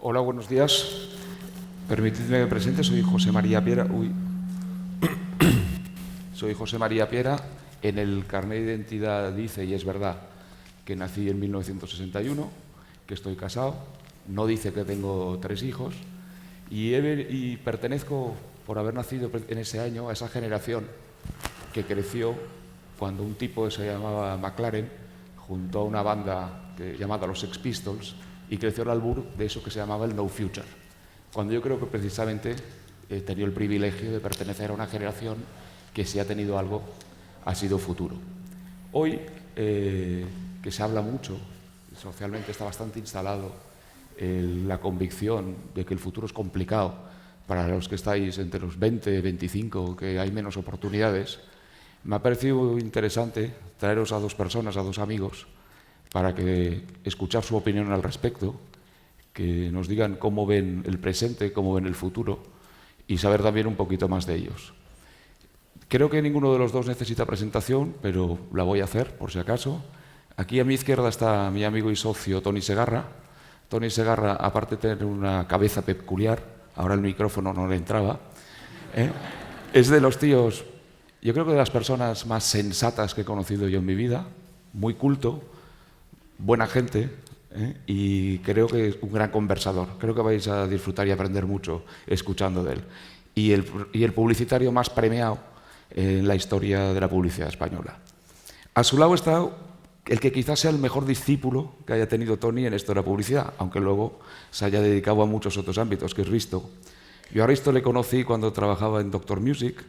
Hola, buenos días. Permitidme que me presente, soy José María Piera. Soy José María Piera. En el carnet de identidad dice, y es verdad, que nací en 1961, que estoy casado. No dice que tengo 3 hijos. Y pertenezco, por haber nacido en ese año, a esa generación que creció cuando un tipo que se llamaba McLaren juntó a una banda llamada los Sex Pistols y creció al albur de eso que se llamaba el No Future. Cuando yo creo que precisamente he tenido el privilegio de pertenecer a una generación que si ha tenido algo ha sido futuro. Hoy, que se habla mucho, socialmente está bastante instalado la convicción de que el futuro es complicado para los que estáis entre los 20, 25, que hay menos oportunidades, me ha parecido interesante traeros a 2 personas, a 2 amigos, para que escuchar su opinión al respecto, que nos digan cómo ven el presente, cómo ven el futuro y saber también un poquito más de ellos. Creo que ninguno de los 2 necesita presentación, pero la voy a hacer por si acaso. Aquí a mi izquierda está mi amigo y socio Toni Segarra. Toni Segarra, aparte de tener una cabeza peculiar, ahora el micrófono no le entraba, es de los tíos, yo creo que de las personas más sensatas que he conocido yo en mi vida, muy culto, buena gente, y creo que es un gran conversador. Creo que vais a disfrutar y aprender mucho escuchando de él. Y el publicitario más premiado en la historia de la publicidad española. A su lado está el que quizás sea el mejor discípulo que haya tenido Toni en esto de la publicidad, aunque luego se haya dedicado a muchos otros ámbitos, que es Risto. Yo a Risto le conocí cuando trabajaba en Doctor Music,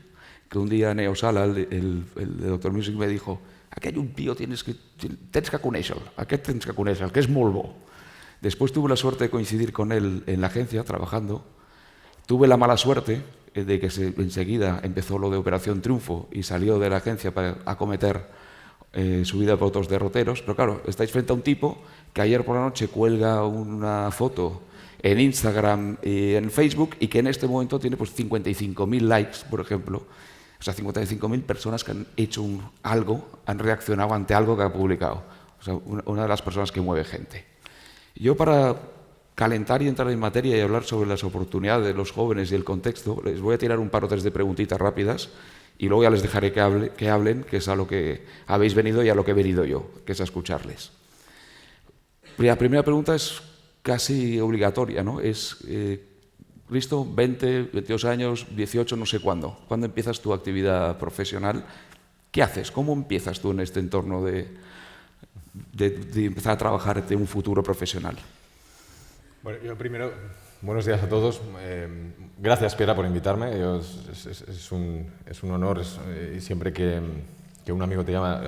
que un día Neo Sala, el de Doctor Music, me dijo: aquí hay un tío, tens que conèixer-lo, aquest tens que conèixer-lo, que és molt bo. Después tuve la suerte de coincidir con él en la agencia, trabajando. Tuve la mala suerte de que enseguida empezó lo de Operación Triunfo y salió de la agencia para acometer subida por otros derroteros. Pero claro, estáis frente a un tipo que ayer por la noche cuelga una foto en Instagram y en Facebook y que en este momento tiene pues 55.000 likes, por ejemplo. O sea, 55.000 personas que han hecho algo, han reaccionado ante algo que ha publicado. O sea, una de las personas que mueve gente. Yo, para calentar y entrar en materia y hablar sobre las oportunidades de los jóvenes y el contexto, les voy a tirar un par o 3 de preguntitas rápidas y luego ya les dejaré que hablen, que es a lo que habéis venido y a lo que he venido yo, que es a escucharles. La primera pregunta es casi obligatoria, ¿no? Es, Risto, 20, 22 años, 18, no sé cuándo. ¿Cuándo empiezas tu actividad profesional? ¿Qué haces? ¿Cómo empiezas tú en este entorno de empezar a trabajar en un futuro profesional? Bueno, yo primero, buenos días a todos. Gracias, Piera, por invitarme. Es un honor y siempre que un amigo te llama,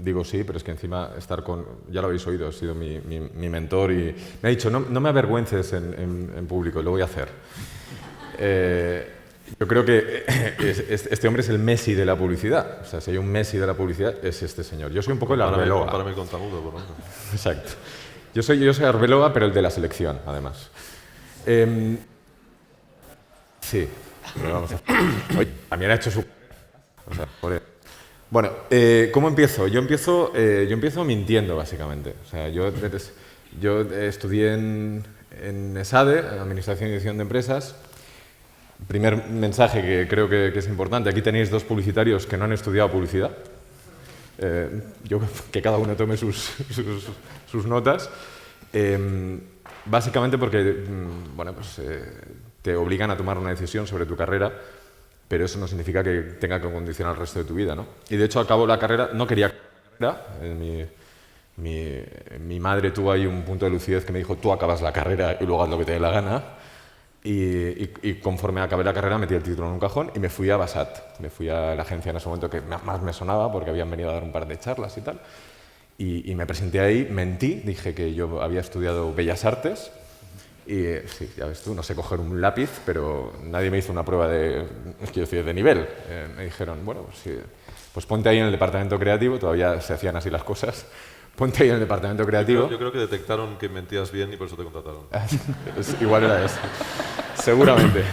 digo sí, pero es que encima estar con, ya lo habéis oído, ha sido mi mentor y me ha dicho, no me avergüences en público, lo voy a hacer. Yo creo que este hombre es el Messi de la publicidad. O sea, si hay un Messi de la publicidad, es este señor. Yo soy un poco el Arbeloa. Compárame con Tamudo, por ejemplo. Exacto. Yo soy Arbeloa, pero el de la selección, además. Sí, pero vamos a... Oye, también ha hecho su... O sea, joder. Bueno, ¿cómo empiezo? Yo empiezo mintiendo, básicamente. O sea, yo estudié en ESADE, Administración y Dirección de Empresas. Primer mensaje que creo que es importante. Aquí tenéis 2 publicitarios que no han estudiado publicidad. Que cada uno tome sus notas. Básicamente porque bueno, pues, te obligan a tomar una decisión sobre tu carrera, pero eso no significa que tenga que condicionar el resto de tu vida, ¿no? Y de hecho acabo la carrera, no quería carrera. Mi madre tuvo ahí un punto de lucidez que me dijo: tú acabas la carrera y luego haz lo que te dé la gana. Y conforme acabé la carrera metí el título en un cajón y me fui a Basat. Me fui a la agencia en ese momento que más me sonaba porque habían venido a dar un par de charlas y tal. Y me presenté ahí, mentí, dije que yo había estudiado Bellas Artes. Y sí, ya ves tú, no sé coger un lápiz, pero nadie me hizo una prueba de nivel. Me dijeron, bueno, pues, sí, pues ponte ahí en el departamento creativo, todavía se hacían así las cosas. Ponte ahí en el departamento creativo. Yo creo que detectaron que mentías bien y por eso te contrataron. Igual era eso. Seguramente.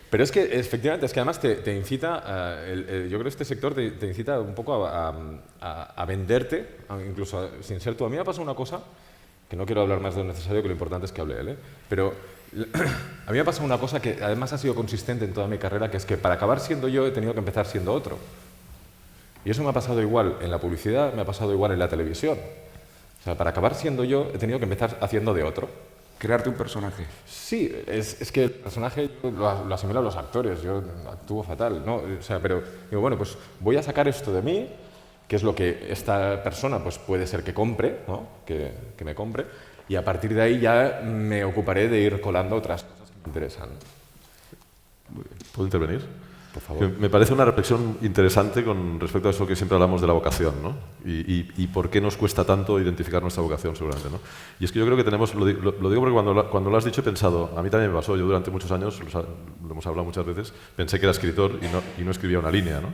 Pero es que, efectivamente, es que además te incita, yo creo que este sector te incita un poco a venderte, incluso sin ser tú. A mí me ha pasado una cosa que no quiero hablar más de lo necesario, que lo importante es que hable él, ¿eh? Pero a mí me ha pasado una cosa que además ha sido consistente en toda mi carrera, que es que para acabar siendo yo he tenido que empezar siendo otro. Y eso me ha pasado igual en la publicidad, me ha pasado igual en la televisión. O sea, para acabar siendo yo he tenido que empezar haciendo de otro. Crearte un personaje. Sí, es que el personaje lo asimilo a los actores, yo actúo fatal, ¿no? O sea, pero digo, bueno, pues voy a sacar esto de mí, que es lo que esta persona pues puede ser que compre, ¿no? Que me compre, y a partir de ahí ya me ocuparé de ir colando otras cosas que me interesan. ¿Puedo intervenir? Por favor. Me parece una reflexión interesante con respecto a eso que siempre hablamos de la vocación, ¿no? Y por qué nos cuesta tanto identificar nuestra vocación, seguramente, ¿no? Y es que yo creo que tenemos, lo digo porque cuando lo has dicho he pensado, a mí también me pasó, yo durante muchos años, lo hemos hablado muchas veces, pensé que era escritor y no escribía una línea, ¿no?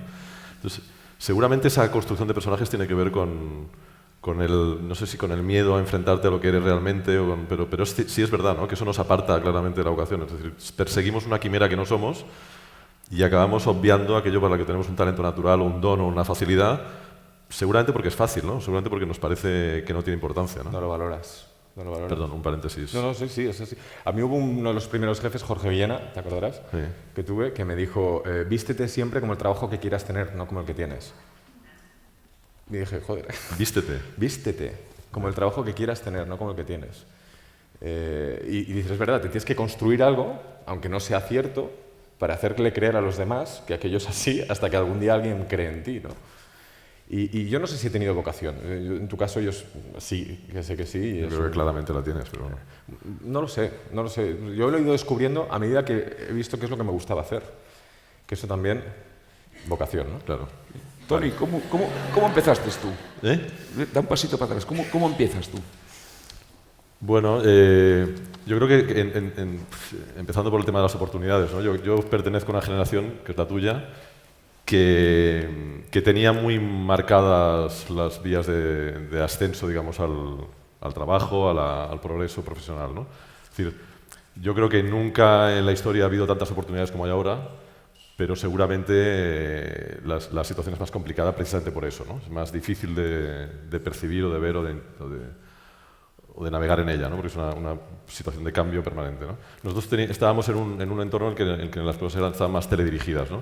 Entonces, seguramente esa construcción de personajes tiene que ver con el, no sé si con el miedo a enfrentarte a lo que eres realmente, pero sí es verdad, ¿no? Que eso nos aparta claramente de la vocación, es decir, perseguimos una quimera que no somos y acabamos obviando aquello para lo que tenemos un talento natural o un don o una facilidad, seguramente porque es fácil, ¿no? Seguramente porque nos parece que no tiene importancia, ¿no? No lo valoras. No lo valoras. Perdón, un paréntesis. No, sí, es así. A mí hubo uno de los primeros jefes, Jorge Villena, ¿te acordarás? Sí. Que tuve, que me dijo, vístete siempre como el trabajo que quieras tener, no como el que tienes. Y dije, joder. Vístete. Vístete como el trabajo que quieras tener, no como el que tienes. Y dices, es verdad, te tienes que construir algo, aunque no sea cierto, para hacerle creer a los demás que aquello es así hasta que algún día alguien cree en ti, ¿no? Y yo no sé si he tenido vocación. En tu caso yo sí, que sé que sí. Yo creo que claramente la tienes, pero bueno. No lo sé. Yo lo he ido descubriendo a medida que he visto qué es lo que me gustaba hacer. Que eso también, vocación, ¿no? Claro. Toni, ¿cómo empezaste tú? Da un pasito para atrás. ¿Cómo empiezas tú? Bueno, yo creo que empezando por el tema de las oportunidades, ¿no? Yo pertenezco a una generación, que es la tuya, que tenía muy marcadas las vías de ascenso, digamos, al trabajo, al progreso profesional, ¿no? Es decir, yo creo que nunca en la historia ha habido tantas oportunidades como hay ahora, pero seguramente la situación es más complicada precisamente por eso, ¿no? Es más difícil de percibir o de ver o de navegar en ella, ¿no? Porque es una situación de cambio permanente, ¿no? Nosotros estábamos en un entorno en el que las cosas estaban más teledirigidas, ¿no?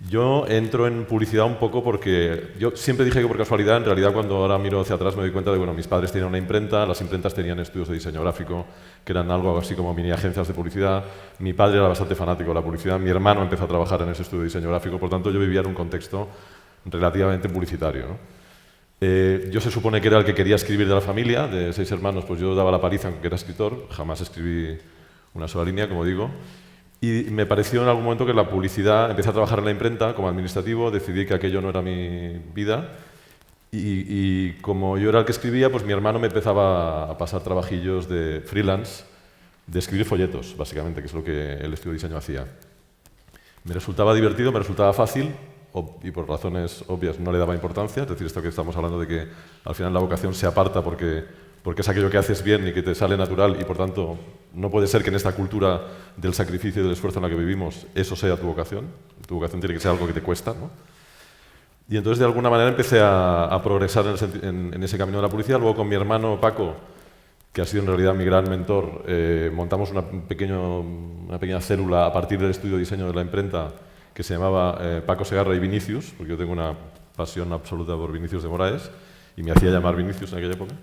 Yo entro en publicidad un poco porque yo siempre dije que por casualidad, en realidad cuando ahora miro hacia atrás me doy cuenta de que bueno, mis padres tenían una imprenta, las imprentas tenían estudios de diseño gráfico, que eran algo así como mini agencias de publicidad, mi padre era bastante fanático de la publicidad, mi hermano empezó a trabajar en ese estudio de diseño gráfico, por tanto yo vivía en un contexto relativamente publicitario, ¿no? Yo se supone que era el que quería escribir de la familia, de 6 hermanos, pues yo daba la paliza aunque era escritor, jamás escribí una sola línea, como digo. Y me pareció en algún momento que la publicidad, empecé a trabajar en la imprenta como administrativo, decidí que aquello no era mi vida y como yo era el que escribía, pues mi hermano me empezaba a pasar trabajillos de freelance, de escribir folletos, básicamente, que es lo que el estudio de diseño hacía. Me resultaba divertido, me resultaba fácil y por razones obvias no le daba importancia, es decir, esto que estamos hablando de que al final la vocación se aparta porque es aquello que haces bien y que te sale natural y por tanto no puede ser que en esta cultura del sacrificio y del esfuerzo en la que vivimos eso sea tu vocación tiene que ser algo que te cuesta, ¿no? Y entonces de alguna manera empecé a progresar en ese camino de la publicidad. Luego con mi hermano Paco, que ha sido en realidad mi gran mentor, montamos una pequeña célula a partir del estudio de diseño de la imprenta que se llamaba Paco Segarra y Vinicius, porque yo tengo una pasión absoluta por Vinicius de Moraes y me hacía llamar Vinicius en aquella época.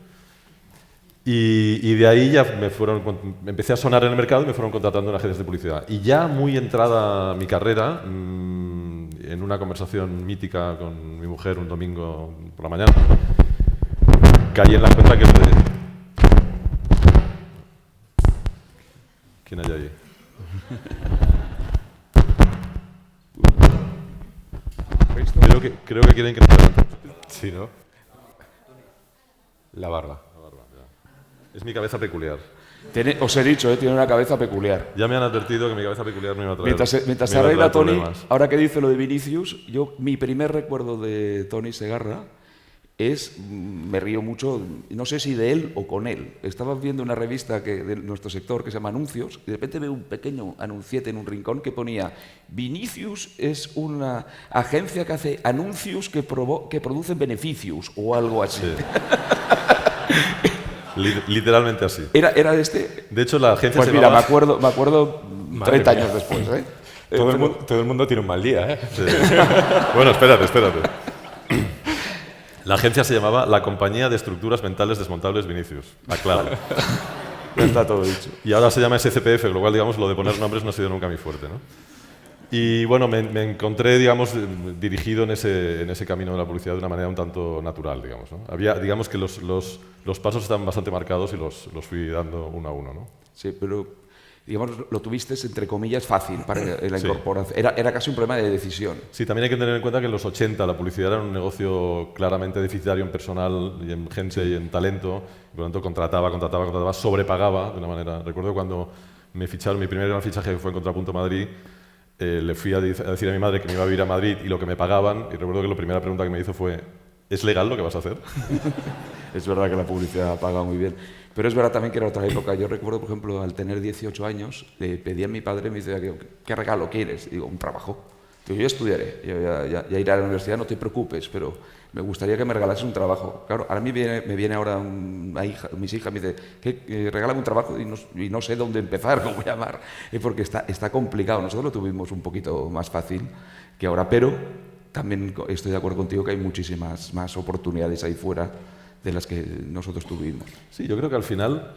Y de ahí ya empecé a sonar en el mercado y me fueron contratando en agencias de publicidad. Y ya muy entrada mi carrera, en una conversación mítica con mi mujer un domingo por la mañana, caí en la cuenta que ¿Quién hay ahí? Creo que quieren que nos levantemos. Sí, ¿no? La barba. Es mi cabeza peculiar. Os he dicho, tiene una cabeza peculiar. Ya me han advertido que mi cabeza peculiar me iba a traer Mientras se me iba a arregla traer Toni, problemas. ahora que dice lo de Vinicius, mi primer recuerdo de Toni Segarra es, me río mucho, no sé si de él o con él. Estaba viendo una revista de nuestro sector que se llama Anuncios y de repente veo un pequeño anunciete en un rincón que ponía Vinicius es una agencia que hace anuncios que producen beneficios o algo así. Sí. Literalmente así. ¿Era de este? De hecho, la agencia Pues se mira, llamaba... me acuerdo 30 años después, ¿eh? Todo el mundo tiene un mal día, ¿eh? Sí. Bueno, espérate. La agencia se llamaba la Compañía de Estructuras Mentales Desmontables Vinicius. Aclaro. Ya está todo dicho. Y ahora se llama SCPF, con lo cual, digamos, lo de poner nombres no ha sido nunca mi fuerte, ¿no? Y bueno, me encontré, digamos, dirigido en ese camino de la publicidad de una manera un tanto natural, digamos, ¿no? Había, digamos que los pasos estaban bastante marcados y los fui dando uno a uno, ¿no? Sí, pero digamos, lo tuviste, entre comillas, fácil para la Sí. incorporación. Era casi un problema de decisión. Sí, también hay que tener en cuenta que en los 80 la publicidad era un negocio claramente deficitario en personal y en gente y en talento. Y por lo tanto, contrataba, sobrepagaba de una manera. Recuerdo cuando me ficharon, mi primer gran fichaje que fue en Contrapunto Madrid, le fui a decir a mi madre que me iba a vivir a Madrid y lo que me pagaban. Y recuerdo que la primera pregunta que me hizo fue, ¿es legal lo que vas a hacer? Es verdad que la publicidad paga muy bien. Pero es verdad también que era otra época. Yo recuerdo, por ejemplo, al tener 18 años, le pedí a mi padre, me decía, ¿qué regalo quieres? Y digo, un trabajo. Digo, yo estudiaré, yo ya iré a la universidad, no te preocupes, pero me gustaría que me regalases un trabajo. Claro, ahora me viene ahora mis hijas, me dice, regálame un trabajo y no sé dónde empezar, cómo llamar, porque está complicado. Nosotros lo tuvimos un poquito más fácil que ahora, pero también estoy de acuerdo contigo que hay muchísimas más oportunidades ahí fuera de las que nosotros tuvimos. Sí, yo creo que al final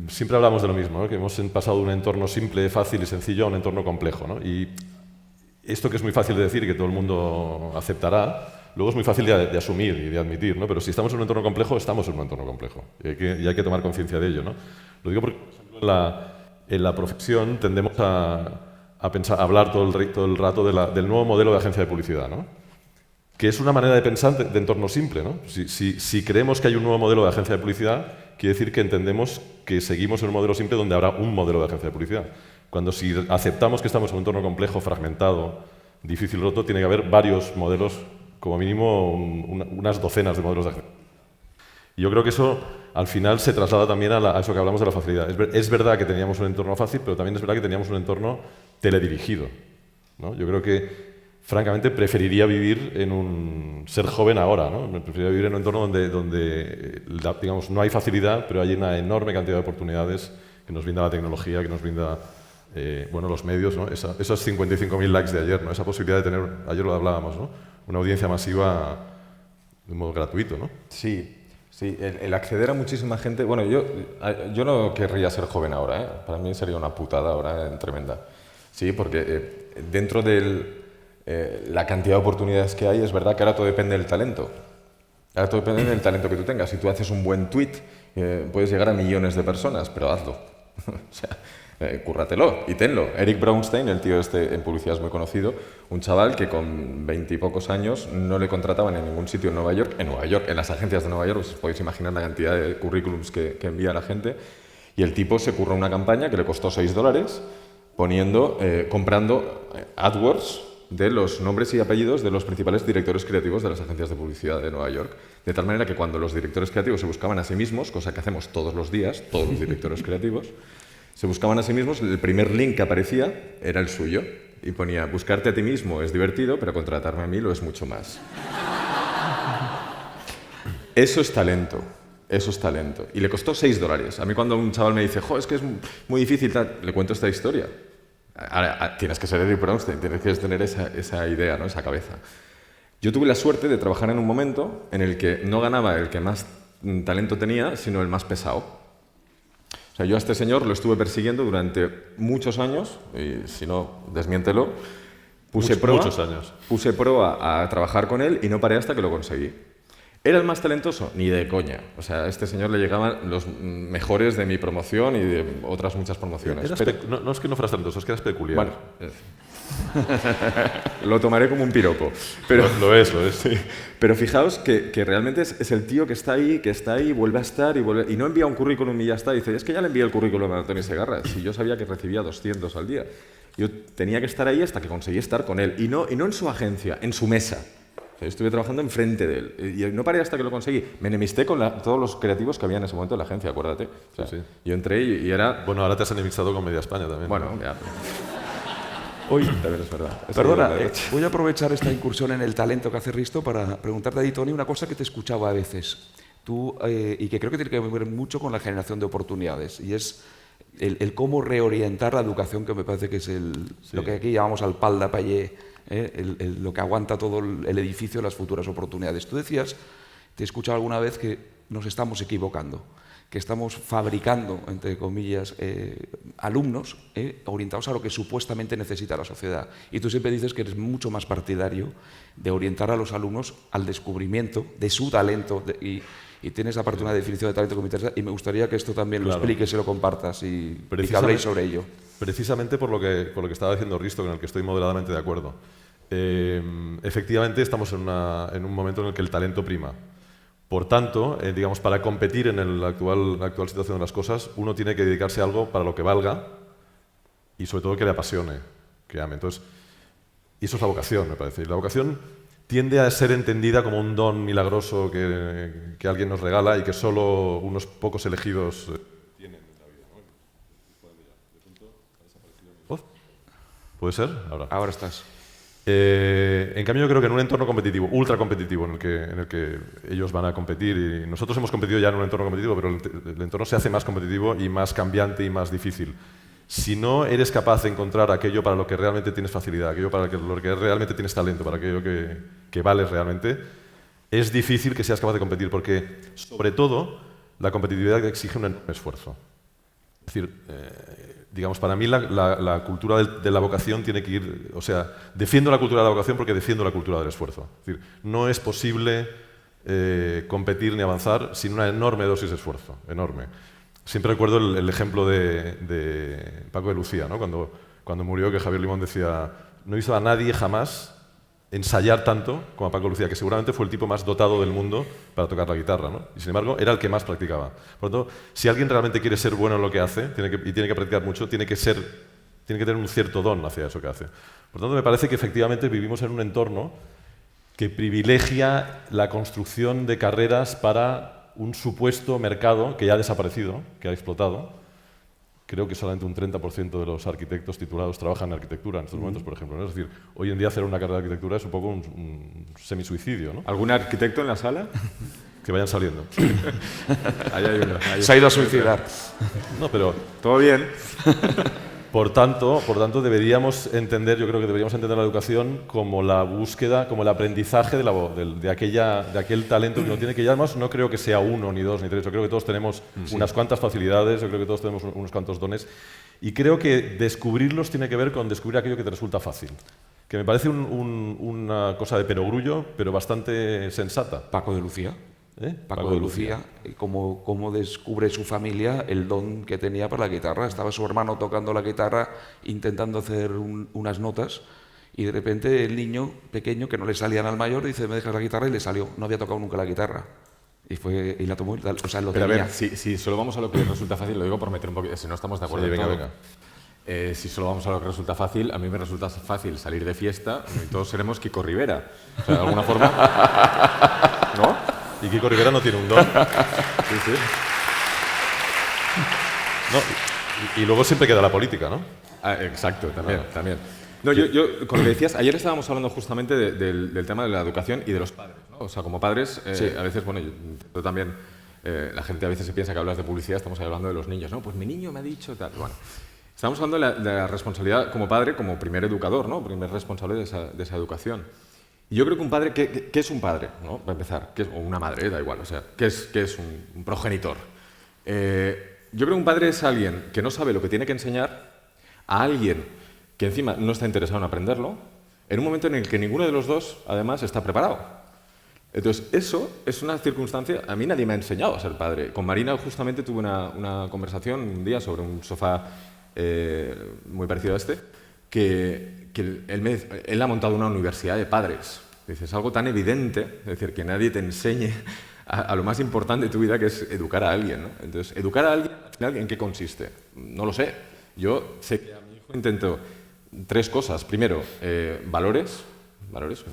siempre hablamos de lo mismo, ¿no? Que hemos pasado de un entorno simple, fácil y sencillo a un entorno complejo, ¿no? Y esto que es muy fácil de decir y que todo el mundo aceptará, luego es muy fácil de asumir y de admitir, ¿no? Pero si estamos en un entorno complejo, estamos en un entorno complejo y hay que tomar conciencia de ello, ¿no? Lo digo porque, por ejemplo, en la profesión tendemos a pensar, a hablar todo el rato del nuevo modelo de agencia de publicidad, ¿no? Que es una manera de pensar de entorno simple, ¿no? Si creemos que hay un nuevo modelo de agencia de publicidad, quiere decir que entendemos que seguimos en un modelo simple donde habrá un modelo de agencia de publicidad. Cuando si aceptamos que estamos en un entorno complejo, fragmentado, difícil, roto, tiene que haber varios modelos, como mínimo unas docenas de modelos de agencia. Y yo creo que eso, al final, se traslada también a eso que hablamos de la facilidad. Es verdad que teníamos un entorno fácil, pero también es verdad que teníamos un entorno teledirigido, ¿no? Yo creo que francamente, preferiría vivir ser joven ahora, ¿no? Preferiría vivir en un entorno donde digamos, no hay facilidad, pero hay una enorme cantidad de oportunidades que nos brinda la tecnología, que nos brinda los medios, ¿no? Esos 55.000 likes de ayer, ¿no? Esa posibilidad de tener, ayer lo hablábamos, ¿no? Una audiencia masiva de modo gratuito, ¿no? Sí, el acceder a muchísima gente... Bueno, yo no querría ser joven ahora, ¿eh? Para mí sería una putada ahora tremenda. Sí, porque dentro la cantidad de oportunidades que hay, es verdad que ahora todo depende del talento. Ahora todo depende del talento que tú tengas. Si tú haces un buen tweet, puedes llegar a millones de personas, pero hazlo. O sea, cúrratelo y tenlo. Eric Braunstein, el tío este en publicidad es muy conocido, un chaval que con 20 y pocos años no le contrataban en ningún sitio en Nueva York, en las agencias de Nueva York, os podéis imaginar la cantidad de currículums que envía la gente, y el tipo se curró una campaña que le costó $6 comprando AdWords de los nombres y apellidos de los principales directores creativos de las agencias de publicidad de Nueva York. De tal manera que cuando los directores creativos se buscaban a sí mismos, cosa que hacemos todos los días, todos los directores creativos, se buscaban a sí mismos, el primer link que aparecía era el suyo. Y ponía, buscarte a ti mismo es divertido, pero contratarme a mí lo es mucho más. Eso es talento. Eso es talento. Y le costó $6. A mí cuando un chaval me dice, es que es muy difícil, le cuento esta historia. Ahora, tienes que ser Eric Braunstein, tienes que tener esa idea, ¿no? Esa cabeza. Yo tuve la suerte de trabajar en un momento en el que no ganaba el que más talento tenía, sino el más pesado. O sea, yo a este señor lo estuve persiguiendo durante muchos años, y si no, desmiéntelo. Puse prueba a trabajar con él y no paré hasta que lo conseguí. ¿Era el más talentoso? Ni de coña. O sea, a este señor le llegaban los mejores de mi promoción y de otras muchas promociones. No es que no fueras talentoso, es que eras peculiar. Bueno, lo tomaré como un piropo. Pero, lo es. Sí. Pero fijaos que realmente es el tío que está ahí, vuelve a estar y no envía un currículum y ya está. Dice, es que ya le envié el currículum a Antonio Segarra. Si yo sabía que recibía 200 al día. Yo tenía que estar ahí hasta que conseguí estar con él. Y no en su agencia, en su mesa. O sea, estuve trabajando enfrente de él. Y no paré hasta que lo conseguí. Me enemisté con todos los creativos que había en ese momento en la agencia, acuérdate. O sea, sí. Yo entré y era... Bueno, ahora te has enemistado con Media España también. Bueno, ya... Hoy, también es verdad. Perdona, voy a aprovechar esta incursión en el talento que hace Risto para preguntarte a ti, Toni, una cosa que te escuchaba a veces. y que creo que tiene que ver mucho con la generación de oportunidades, y es el cómo reorientar la educación, que me parece que es lo que aquí llamamos al pal de paller, lo que aguanta todo el edificio de las futuras oportunidades. Tú decías, te he escuchado alguna vez, que nos estamos equivocando, que estamos fabricando, entre comillas, alumnos orientados a lo que supuestamente necesita la sociedad. Y tú siempre dices que eres mucho más partidario de orientar a los alumnos al descubrimiento de su talento, y tienes aparte una definición de talento que me interesa, y me gustaría que esto también lo expliques y lo compartas y que habléis sobre ello. Precisamente por lo que estaba diciendo Risto, con el que estoy moderadamente de acuerdo. Efectivamente, estamos en un momento en el que el talento prima. Por tanto, digamos, para competir en la actual situación de las cosas, uno tiene que dedicarse a algo para lo que valga y sobre todo que le apasione, que ame. Entonces, y eso es la vocación, me parece. Y la vocación tiende a ser entendida como un don milagroso que alguien nos regala y que solo unos pocos elegidos tienen en la vida, ¿no? ¿Puede ser? Ahora estás. En cambio, yo creo que en un entorno competitivo, ultra competitivo, en el que ellos van a competir, y nosotros hemos competido ya en un entorno competitivo, pero el entorno se hace más competitivo y más cambiante y más difícil. Si no eres capaz de encontrar aquello para lo que realmente tienes facilidad, aquello para lo que realmente tienes talento, para aquello que vales realmente, es difícil que seas capaz de competir, porque, sobre todo, la competitividad exige un enorme esfuerzo. Es decir, digamos, para mí la cultura de la vocación tiene que ir... O sea, defiendo la cultura de la vocación porque defiendo la cultura del esfuerzo. Es decir, no es posible competir ni avanzar sin una enorme dosis de esfuerzo, enorme. Siempre recuerdo el ejemplo de Paco de Lucía, ¿no? Cuando murió, que Javier Limón decía: no hizo a nadie jamás ensayar tanto como a Paco de Lucía, que seguramente fue el tipo más dotado del mundo para tocar la guitarra, ¿no? Y sin embargo, era el que más practicaba. Por lo tanto, si alguien realmente quiere ser bueno en lo que hace, y tiene que practicar mucho, tiene que tener un cierto don hacia eso que hace. Por lo tanto, me parece que efectivamente vivimos en un entorno que privilegia la construcción de carreras para un supuesto mercado que ya ha desaparecido, que ha explotado. Creo que solamente un 30% de los arquitectos titulados trabajan en arquitectura en estos momentos, por ejemplo, ¿no? Es decir, hoy en día hacer una carrera de arquitectura es un poco un semisuicidio, ¿no? ¿Algún arquitecto en la sala? Que vayan saliendo. Ahí hay uno. Se ha ido a suicidar. No, pero... ¿Todo bien? Por tanto, deberíamos entender, yo creo que deberíamos entender la educación como la búsqueda, como el aprendizaje de aquel talento que uno tiene, que ya además no creo que sea uno, ni dos, ni tres. Yo creo que todos tenemos unas cuantas facilidades, yo creo que todos tenemos unos cuantos dones, y creo que descubrirlos tiene que ver con descubrir aquello que te resulta fácil. Que me parece una cosa de perogrullo, pero bastante sensata. Paco de Lucía. Paco de Lucía, cómo descubre su familia el don que tenía para la guitarra. Estaba su hermano tocando la guitarra, intentando hacer unas notas, y de repente el niño pequeño, que no le salían al mayor, dice: me dejas la guitarra, y le salió. No había tocado nunca la guitarra. Y la tomó, o sea, lo Pero tenía. a ver, si solo vamos a lo que resulta fácil, lo digo por meter un poquito, si no estamos de acuerdo. Sí, venga. Si solo vamos a lo que resulta fácil, a mí me resulta fácil salir de fiesta y todos seremos Kiko Rivera. O sea, de alguna forma... ¿No? Y Kiko Rivera no tiene un don. Sí, sí. No, y luego siempre queda la política, ¿no? Exacto, también. No, yo, con lo que decías, ayer estábamos hablando justamente del tema de la educación y de los padres, ¿no? O sea, como padres, a veces, bueno, yo también, la gente a veces se piensa que hablas de publicidad, estamos hablando de los niños, ¿no? Pues mi niño me ha dicho tal. Bueno, estamos hablando de la responsabilidad como padre, como primer educador, ¿no? Primer responsable de esa educación. Y yo creo que un padre, ¿qué es un padre? ¿No? Para empezar, o una madre, da igual, o sea, ¿qué es un progenitor? Yo creo que un padre es alguien que no sabe lo que tiene que enseñar a alguien que encima no está interesado en aprenderlo, en un momento en el que ninguno de los dos, además, está preparado. Entonces, eso es una circunstancia... A mí nadie me ha enseñado a ser padre. Con Marina justamente tuve una conversación un día sobre un sofá muy parecido a este, que él ha montado una universidad de padres. Es algo tan evidente, es decir, que nadie te enseñe a lo más importante de tu vida, que es educar a alguien, ¿no? Entonces, educar a alguien, al final, ¿en qué consiste? No lo sé. Yo sé que a mi hijo intento 3 cosas. Primero, valores,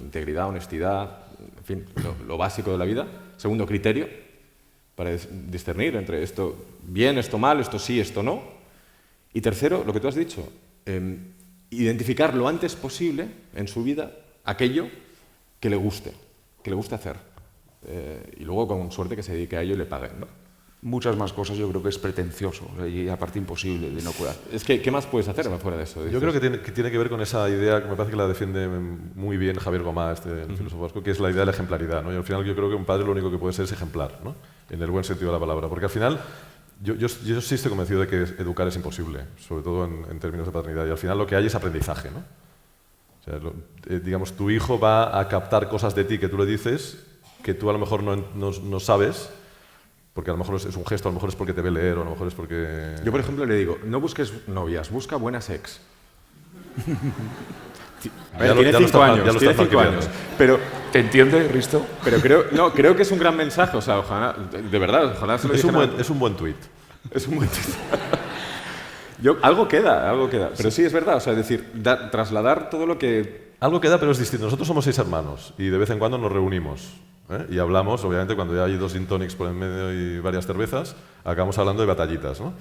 integridad, honestidad, en fin, lo básico de la vida. Segundo, criterio, para discernir entre esto bien, esto mal, esto sí, esto no. Y tercero, lo que tú has dicho, identificar lo antes posible en su vida aquello que le guste hacer. y luego con suerte que se dedique a ello y le paguen, ¿no? Muchas más cosas yo creo que es pretencioso y aparte imposible de inocular. Es que, ¿qué más puedes hacer fuera de eso? Yo creo que tiene que ver con esa idea que me parece que la defiende muy bien Javier Gomá, el filósofo vasco, que es la idea de la ejemplaridad, ¿no? Y al final yo creo que un padre lo único que puede ser es ejemplar, ¿no? En el buen sentido de la palabra. Porque al final yo sí estoy convencido de que educar es imposible, sobre todo en términos de paternidad. Y al final lo que hay es aprendizaje, ¿no? O sea, digamos, tu hijo va a captar cosas de ti que tú le dices que tú a lo mejor no sabes, porque a lo mejor es un gesto, a lo mejor es porque te ve leer, o a lo mejor es porque... Yo, por ejemplo, le digo, no busques novias, busca buenas ex. Tiene 5 años, pero... ¿Te entiende, Risto? Pero creo que es un gran mensaje, o sea, ojalá, de verdad, ojalá se lo dijera... Es un buen tuit. Es un buen tuit. Algo queda. Pero sí, es verdad, o sea, es decir, trasladar todo lo que... Algo queda, pero es distinto. Nosotros somos 6 hermanos y de vez en cuando nos reunimos, ¿eh? Y hablamos, obviamente, cuando ya hay 2 gin tonics por en medio y varias cervezas, acabamos hablando de batallitas, ¿no?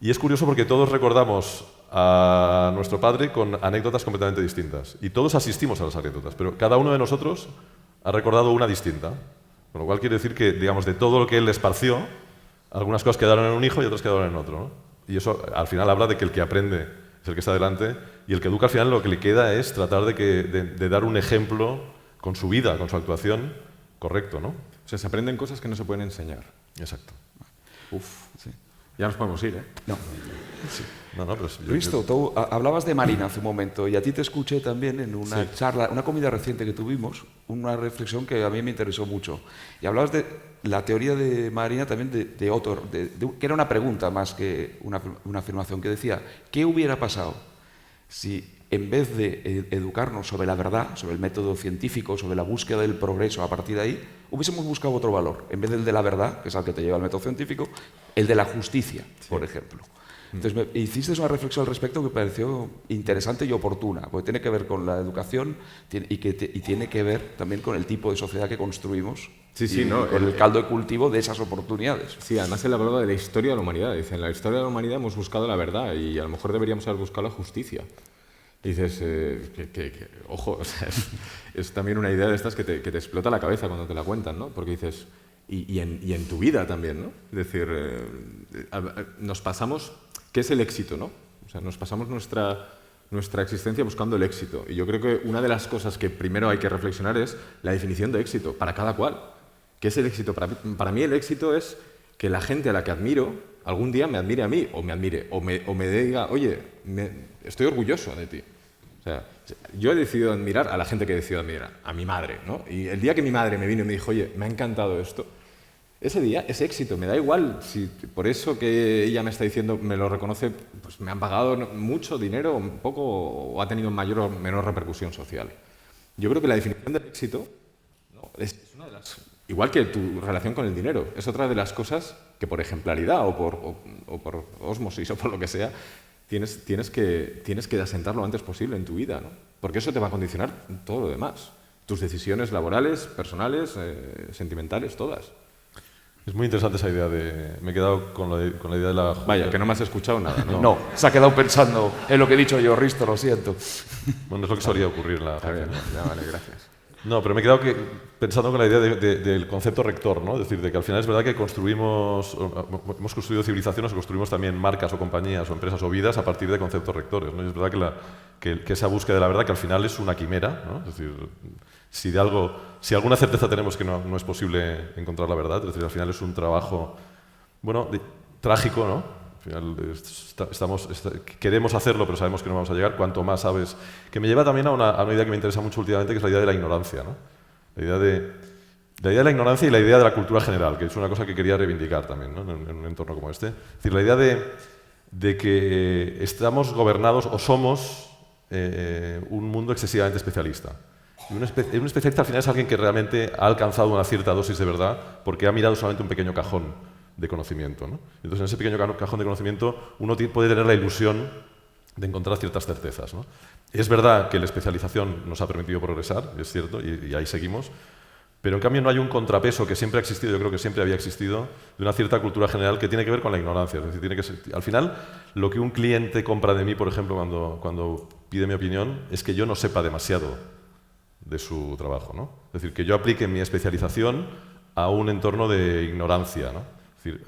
Y es curioso porque todos recordamos a nuestro padre con anécdotas completamente distintas. Y todos asistimos a las anécdotas, pero cada uno de nosotros ha recordado una distinta. Con lo cual quiere decir que, digamos, de todo lo que él esparció, algunas cosas quedaron en un hijo y otras quedaron en otro, ¿no? Y eso al final habla de que el que aprende es el que está delante y el que educa al final lo que le queda es tratar de dar un ejemplo con su vida, con su actuación correcto, ¿no? O sea, se aprenden cosas que no se pueden enseñar. Exacto. Sí. Ya nos podemos ir, ¿eh? No. Sí. No, pero Risto, tú hablabas de Marina hace un momento y a ti te escuché también en una charla, una comida reciente que tuvimos, una reflexión que a mí me interesó mucho. Y hablabas de la teoría de Marina también de Otto, que era una pregunta más que una afirmación, que decía, ¿qué hubiera pasado si en vez de educarnos sobre la verdad, sobre el método científico, sobre la búsqueda del progreso a partir de ahí, hubiésemos buscado otro valor? En vez del de la verdad, que es al que te lleva el método científico, el de la justicia, por ejemplo. Entonces, hiciste una reflexión al respecto que me pareció interesante y oportuna, porque tiene que ver con la educación y tiene que ver también con el tipo de sociedad que construimos con el caldo de cultivo de esas oportunidades. Sí, además él hablaba de la historia de la humanidad. Dice, en la historia de la humanidad hemos buscado la verdad y a lo mejor deberíamos haber buscado la justicia. Y dices, ojo, o sea, es también una idea de estas que te explota la cabeza cuando te la cuentan, ¿no? Porque dices, y en tu vida también, ¿no? Es decir, nos pasamos... ¿Qué es el éxito, no? O sea, nos pasamos nuestra existencia buscando el éxito. Y yo creo que una de las cosas que primero hay que reflexionar es la definición de éxito, para cada cual. ¿Qué es el éxito? Para mí el éxito es que la gente a la que admiro algún día me admire a mí, o me admire, o me diga, oye, estoy orgulloso de ti. O sea, yo he decidido admirar a la gente que he decidido admirar, a mi madre, ¿no? Y el día que mi madre me vino y me dijo, oye, me ha encantado esto, ese día es éxito, me da igual si por eso que ella me está diciendo me lo reconoce, pues me han pagado mucho dinero, un poco, o ha tenido mayor o menor repercusión social. Yo creo que la definición del éxito, ¿no? es una de las... Igual que tu relación con el dinero, es otra de las cosas que por ejemplaridad o por ósmosis o por lo que sea, tienes que asentar lo antes posible en tu vida, ¿no? Porque eso te va a condicionar todo lo demás. Tus decisiones laborales, personales, sentimentales, todas. Es muy interesante esa idea de... Me he quedado con la idea de la... Vaya, que no me has escuchado nada, ¿no? No, se ha quedado pensando en lo que he dicho yo, Risto, lo siento. Bueno, es lo que solía ocurrir en la... Está bien, ya, vale, gracias. No, pero me he quedado pensando con la idea del concepto rector, ¿no? Es decir, de que al final es verdad que hemos construido civilizaciones, construimos también marcas o compañías o empresas o vidas a partir de conceptos rectores, ¿no? Y es verdad que esa búsqueda de la verdad, que al final es una quimera, ¿no? Es decir, si alguna certeza tenemos que no es posible encontrar la verdad, es decir, al final es un trabajo, bueno, trágico, ¿no? Al final queremos hacerlo, pero sabemos que no vamos a llegar, cuanto más sabes. Que me lleva también a una idea que me interesa mucho últimamente, que es la idea de la ignorancia, ¿no? La idea de la ignorancia y la idea de la cultura general, que es una cosa que quería reivindicar también, ¿no? en un entorno como este. Es decir, la idea de que estamos gobernados o somos un mundo excesivamente especialista. Y un especialista al final es alguien que realmente ha alcanzado una cierta dosis de verdad porque ha mirado solamente un pequeño cajón de conocimiento, ¿no? Entonces, en ese pequeño cajón de conocimiento uno puede tener la ilusión de encontrar ciertas certezas, ¿no? Es verdad que la especialización nos ha permitido progresar, es cierto, y ahí seguimos, pero en cambio no hay un contrapeso que siempre ha existido, yo creo que siempre había existido, de una cierta cultura general que tiene que ver con la ignorancia. Es decir, tiene que ser, al final, lo que un cliente compra de mí, por ejemplo, cuando pide mi opinión, es que yo no sepa demasiado de su trabajo, ¿no? Es decir, que yo aplique mi especialización a un entorno de ignorancia, ¿no? Es decir,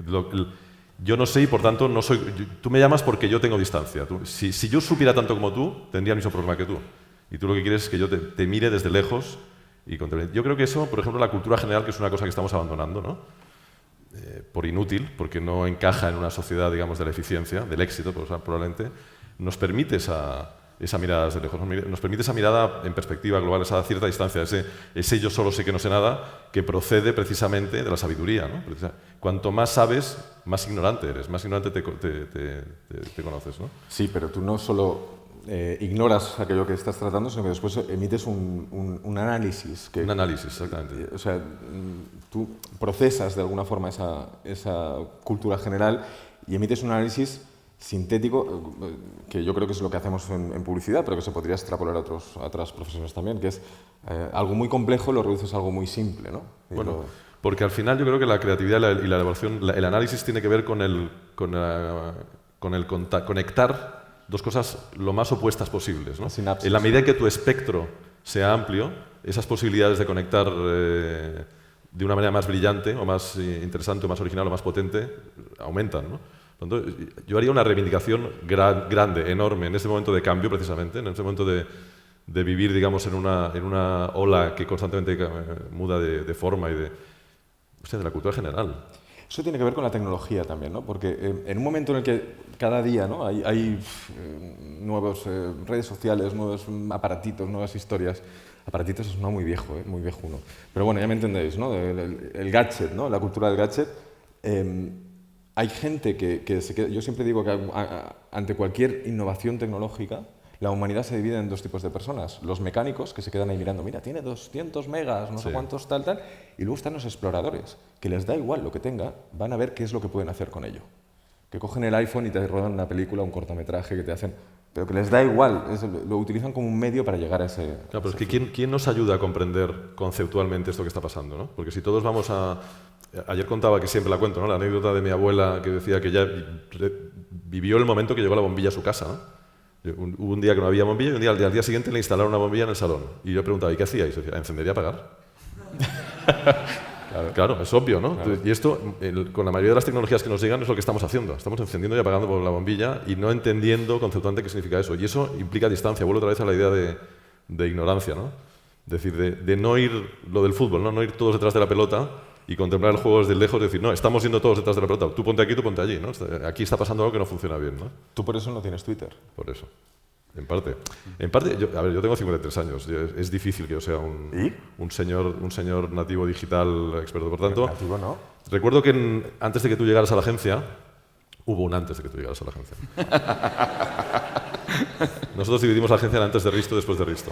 yo no sé y por tanto no soy... Tú me llamas porque yo tengo distancia. Si yo supiera tanto como tú, tendría el mismo problema que tú. Y tú lo que quieres es que yo te mire desde lejos y contemple. Yo creo que eso, por ejemplo, la cultura general, que es una cosa que estamos abandonando, ¿no? Por inútil, porque no encaja en una sociedad, digamos, de la eficiencia, del éxito, pues, probablemente, nos permite esa mirada desde lejos, nos permite esa mirada en perspectiva global, esa cierta distancia, ese yo solo sé que no sé nada, que procede precisamente de la sabiduría, ¿no? Cuanto más sabes, más ignorante eres, más ignorante te conoces, ¿no? Sí, pero tú no solo ignoras aquello que estás tratando, sino que después emites un análisis. Un análisis, exactamente. O sea, tú procesas de alguna forma esa cultura general y emites un análisis sintético, que yo creo que es lo que hacemos en publicidad, pero que se podría extrapolar a otras profesiones también, que es algo muy complejo lo reduces a algo muy simple, ¿no? Bueno, porque al final yo creo que la creatividad y la elaboración, el análisis tiene que ver con el conectar dos cosas lo más opuestas posibles, ¿no? En la medida en que tu espectro sea amplio, esas posibilidades de conectar de una manera más brillante o más interesante o más original o más potente aumentan, ¿no? Entonces, yo haría una reivindicación grande, enorme, en este momento de cambio precisamente, en este momento de vivir, digamos, en una ola que constantemente muda de forma y de la cultura general. Eso tiene que ver con la tecnología también, ¿no? Porque en un momento en el que cada día, ¿no? hay nuevas redes sociales, nuevos aparatitos, nuevas historias. Aparatitos es muy viejo, muy viejuno. Pero bueno, ya me entendéis, ¿no? El gadget, ¿no? La cultura del gadget. Hay gente que se queda... Yo siempre digo que ante cualquier innovación tecnológica, la humanidad se divide en dos tipos de personas. Los mecánicos, que se quedan ahí mirando, mira, tiene 200 megas, no sé cuántos, tal. Y luego están los exploradores, que les da igual lo que tenga, van a ver qué es lo que pueden hacer con ello. Que cogen el iPhone y te rodan una película, un cortometraje, que te hacen... Pero que les da igual, lo utilizan como un medio para llegar a ese... Claro, pero es que ¿quién nos ayuda a comprender conceptualmente esto que está pasando, ¿no? Porque si todos vamos a... Ayer contaba, que siempre la cuento, ¿no? La anécdota de mi abuela que decía que ella vivió el momento que llegó la bombilla a su casa, ¿no? Hubo un día que no había bombilla y al día siguiente le instalaron una bombilla en el salón. Y yo preguntaba, ¿y qué hacíais? Y decía, ¿encender y apagar? Claro, es obvio, ¿no? Claro. Y esto, con la mayoría de las tecnologías que nos llegan, es lo que estamos haciendo. Estamos encendiendo y apagando por la bombilla y no entendiendo conceptualmente qué significa eso. Y eso implica distancia. Vuelvo otra vez a la idea de ignorancia, ¿no? Es decir, de no ir, lo del fútbol, ¿no? No ir todos detrás de la pelota y contemplar el juego desde lejos, decir, no, estamos yendo todos detrás de la pelota. Tú ponte aquí, tú ponte allí, ¿no? Aquí está pasando algo que no funciona bien, ¿no? Tú por eso no tienes Twitter. Por eso. En parte, yo tengo 53 años, es difícil que yo sea un señor nativo digital experto. Por tanto, nativo, ¿no? Recuerdo que antes de que tú llegaras a la agencia, hubo un antes de que tú llegaras a la agencia. Nosotros dividimos la agencia en antes de Risto y después de Risto.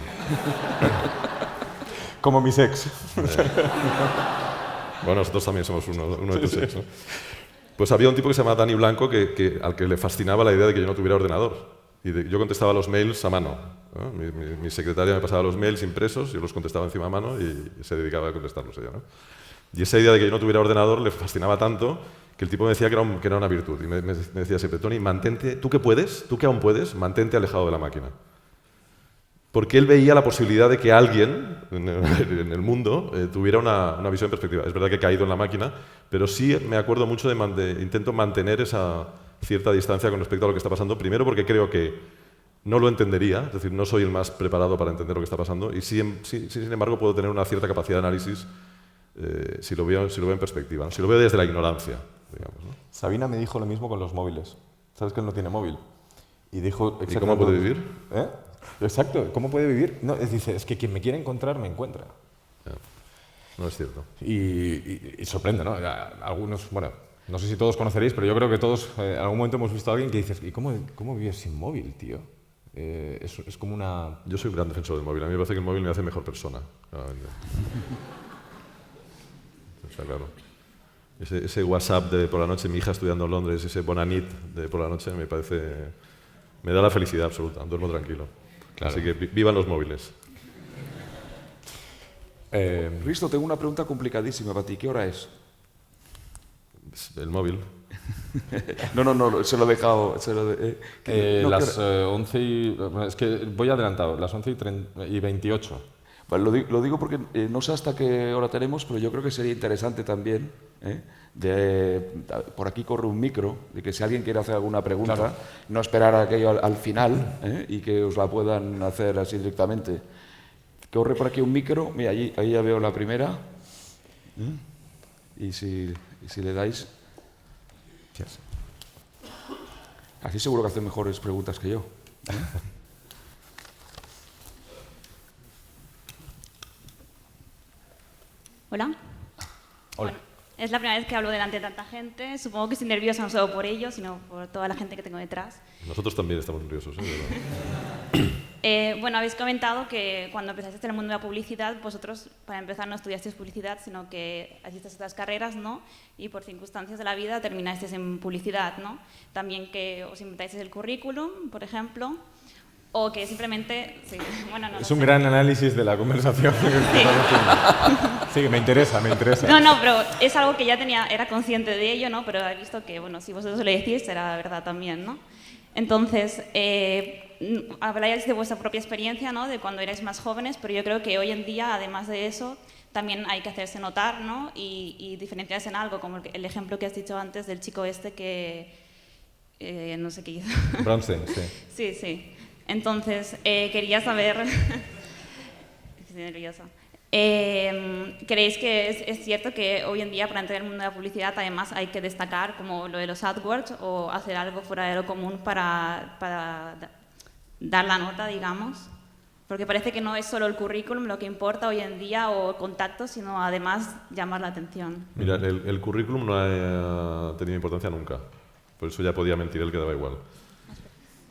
Como mis ex. Bueno, nosotros también somos uno de tus ex, ¿no? Pues había un tipo que se llamaba Dani Blanco al que le fascinaba la idea de que yo no tuviera ordenador. Y yo contestaba los mails a mano, ¿no? Mi secretaria me pasaba los mails impresos, yo los contestaba encima a mano y se dedicaba a contestarlos ella, ¿no? Y esa idea de que yo no tuviera ordenador le fascinaba tanto que el tipo me decía que era una virtud. Y me decía siempre, Tony, mantente, tú que aún puedes, mantente alejado de la máquina. Porque él veía la posibilidad de que alguien en el mundo tuviera una visión en perspectiva. Es verdad que he caído en la máquina, pero sí me acuerdo mucho intento mantener esa cierta distancia con respecto a lo que está pasando. Primero porque creo que no lo entendería, es decir, no soy el más preparado para entender lo que está pasando y sin embargo puedo tener una cierta capacidad de análisis si lo veo en perspectiva, ¿no? Si lo veo desde la ignorancia, digamos, ¿no? Sabina me dijo lo mismo con los móviles. ¿Sabes que él no tiene móvil? Y dijo... ¿Y cómo puede vivir? Exacto, ¿cómo puede vivir? No, dice, es que quien me quiere encontrar me encuentra. No es cierto. Y sorprende, ¿no? Algunos, bueno, no sé si todos conoceréis, pero yo creo que todos en algún momento hemos visto a alguien que dices, ¿y cómo vives sin móvil, tío? Es como una... Yo soy un gran defensor del móvil. A mí me parece que el móvil me hace mejor persona. Está claro. Ese WhatsApp de por la noche, mi hija estudiando en Londres, ese Bonanit de por la noche, me da la felicidad absoluta. Duermo tranquilo. Claro. Así que vivan los móviles. Risto, tengo una pregunta complicadísima para ti. ¿Qué hora es? El móvil. No, se lo he dejado. Las 11 y... Es que voy adelantado, las 11 y 28. Vale, lo digo porque no sé hasta qué hora tenemos, pero yo creo que sería interesante también, por aquí corre un micro, de que si alguien quiere hacer alguna pregunta, claro, no esperar a aquello al final y que os la puedan hacer así directamente. Corre por aquí un micro, mira, ahí ya veo la primera, y si le dais... Yes. Así seguro que hacen mejores preguntas que yo. Hola. Hola. Bueno, es la primera vez que hablo delante de tanta gente. Supongo que estoy nerviosa no solo por ello, sino por toda la gente que tengo detrás. Nosotros también estamos nerviosos, Bueno, habéis comentado que cuando empezasteis en el mundo de la publicidad, vosotros, para empezar, no estudiasteis publicidad, sino que hicisteis otras carreras, ¿no? Y por circunstancias de la vida terminasteis en publicidad, ¿no? También que os inventasteis el currículum, por ejemplo, o que simplemente... Sí, bueno, no es un gran análisis de la conversación. Sí. Sí, me interesa. No, pero es algo que ya era consciente de ello, ¿no? Pero he visto que, bueno, si vosotros lo decís, será verdad también, ¿no? Entonces, habláis de vuestra propia experiencia, ¿no? De cuando erais más jóvenes, pero yo creo que hoy en día, además de eso, también hay que hacerse notar, ¿no? Y diferenciarse en algo, como el ejemplo que has dicho antes del chico este que... no sé qué hizo. Bronstein, sí. Sí. Entonces, quería saber... Estoy nerviosa. ¿Creéis que es cierto que hoy en día para entrar en el mundo de la publicidad además hay que destacar como lo de los AdWords o hacer algo fuera de lo común para dar la nota, digamos? Porque parece que no es solo el currículum lo que importa hoy en día o contactos, sino además llamar la atención. Mira, el currículum no ha tenido importancia nunca. Por eso ya podía mentir él, que daba igual.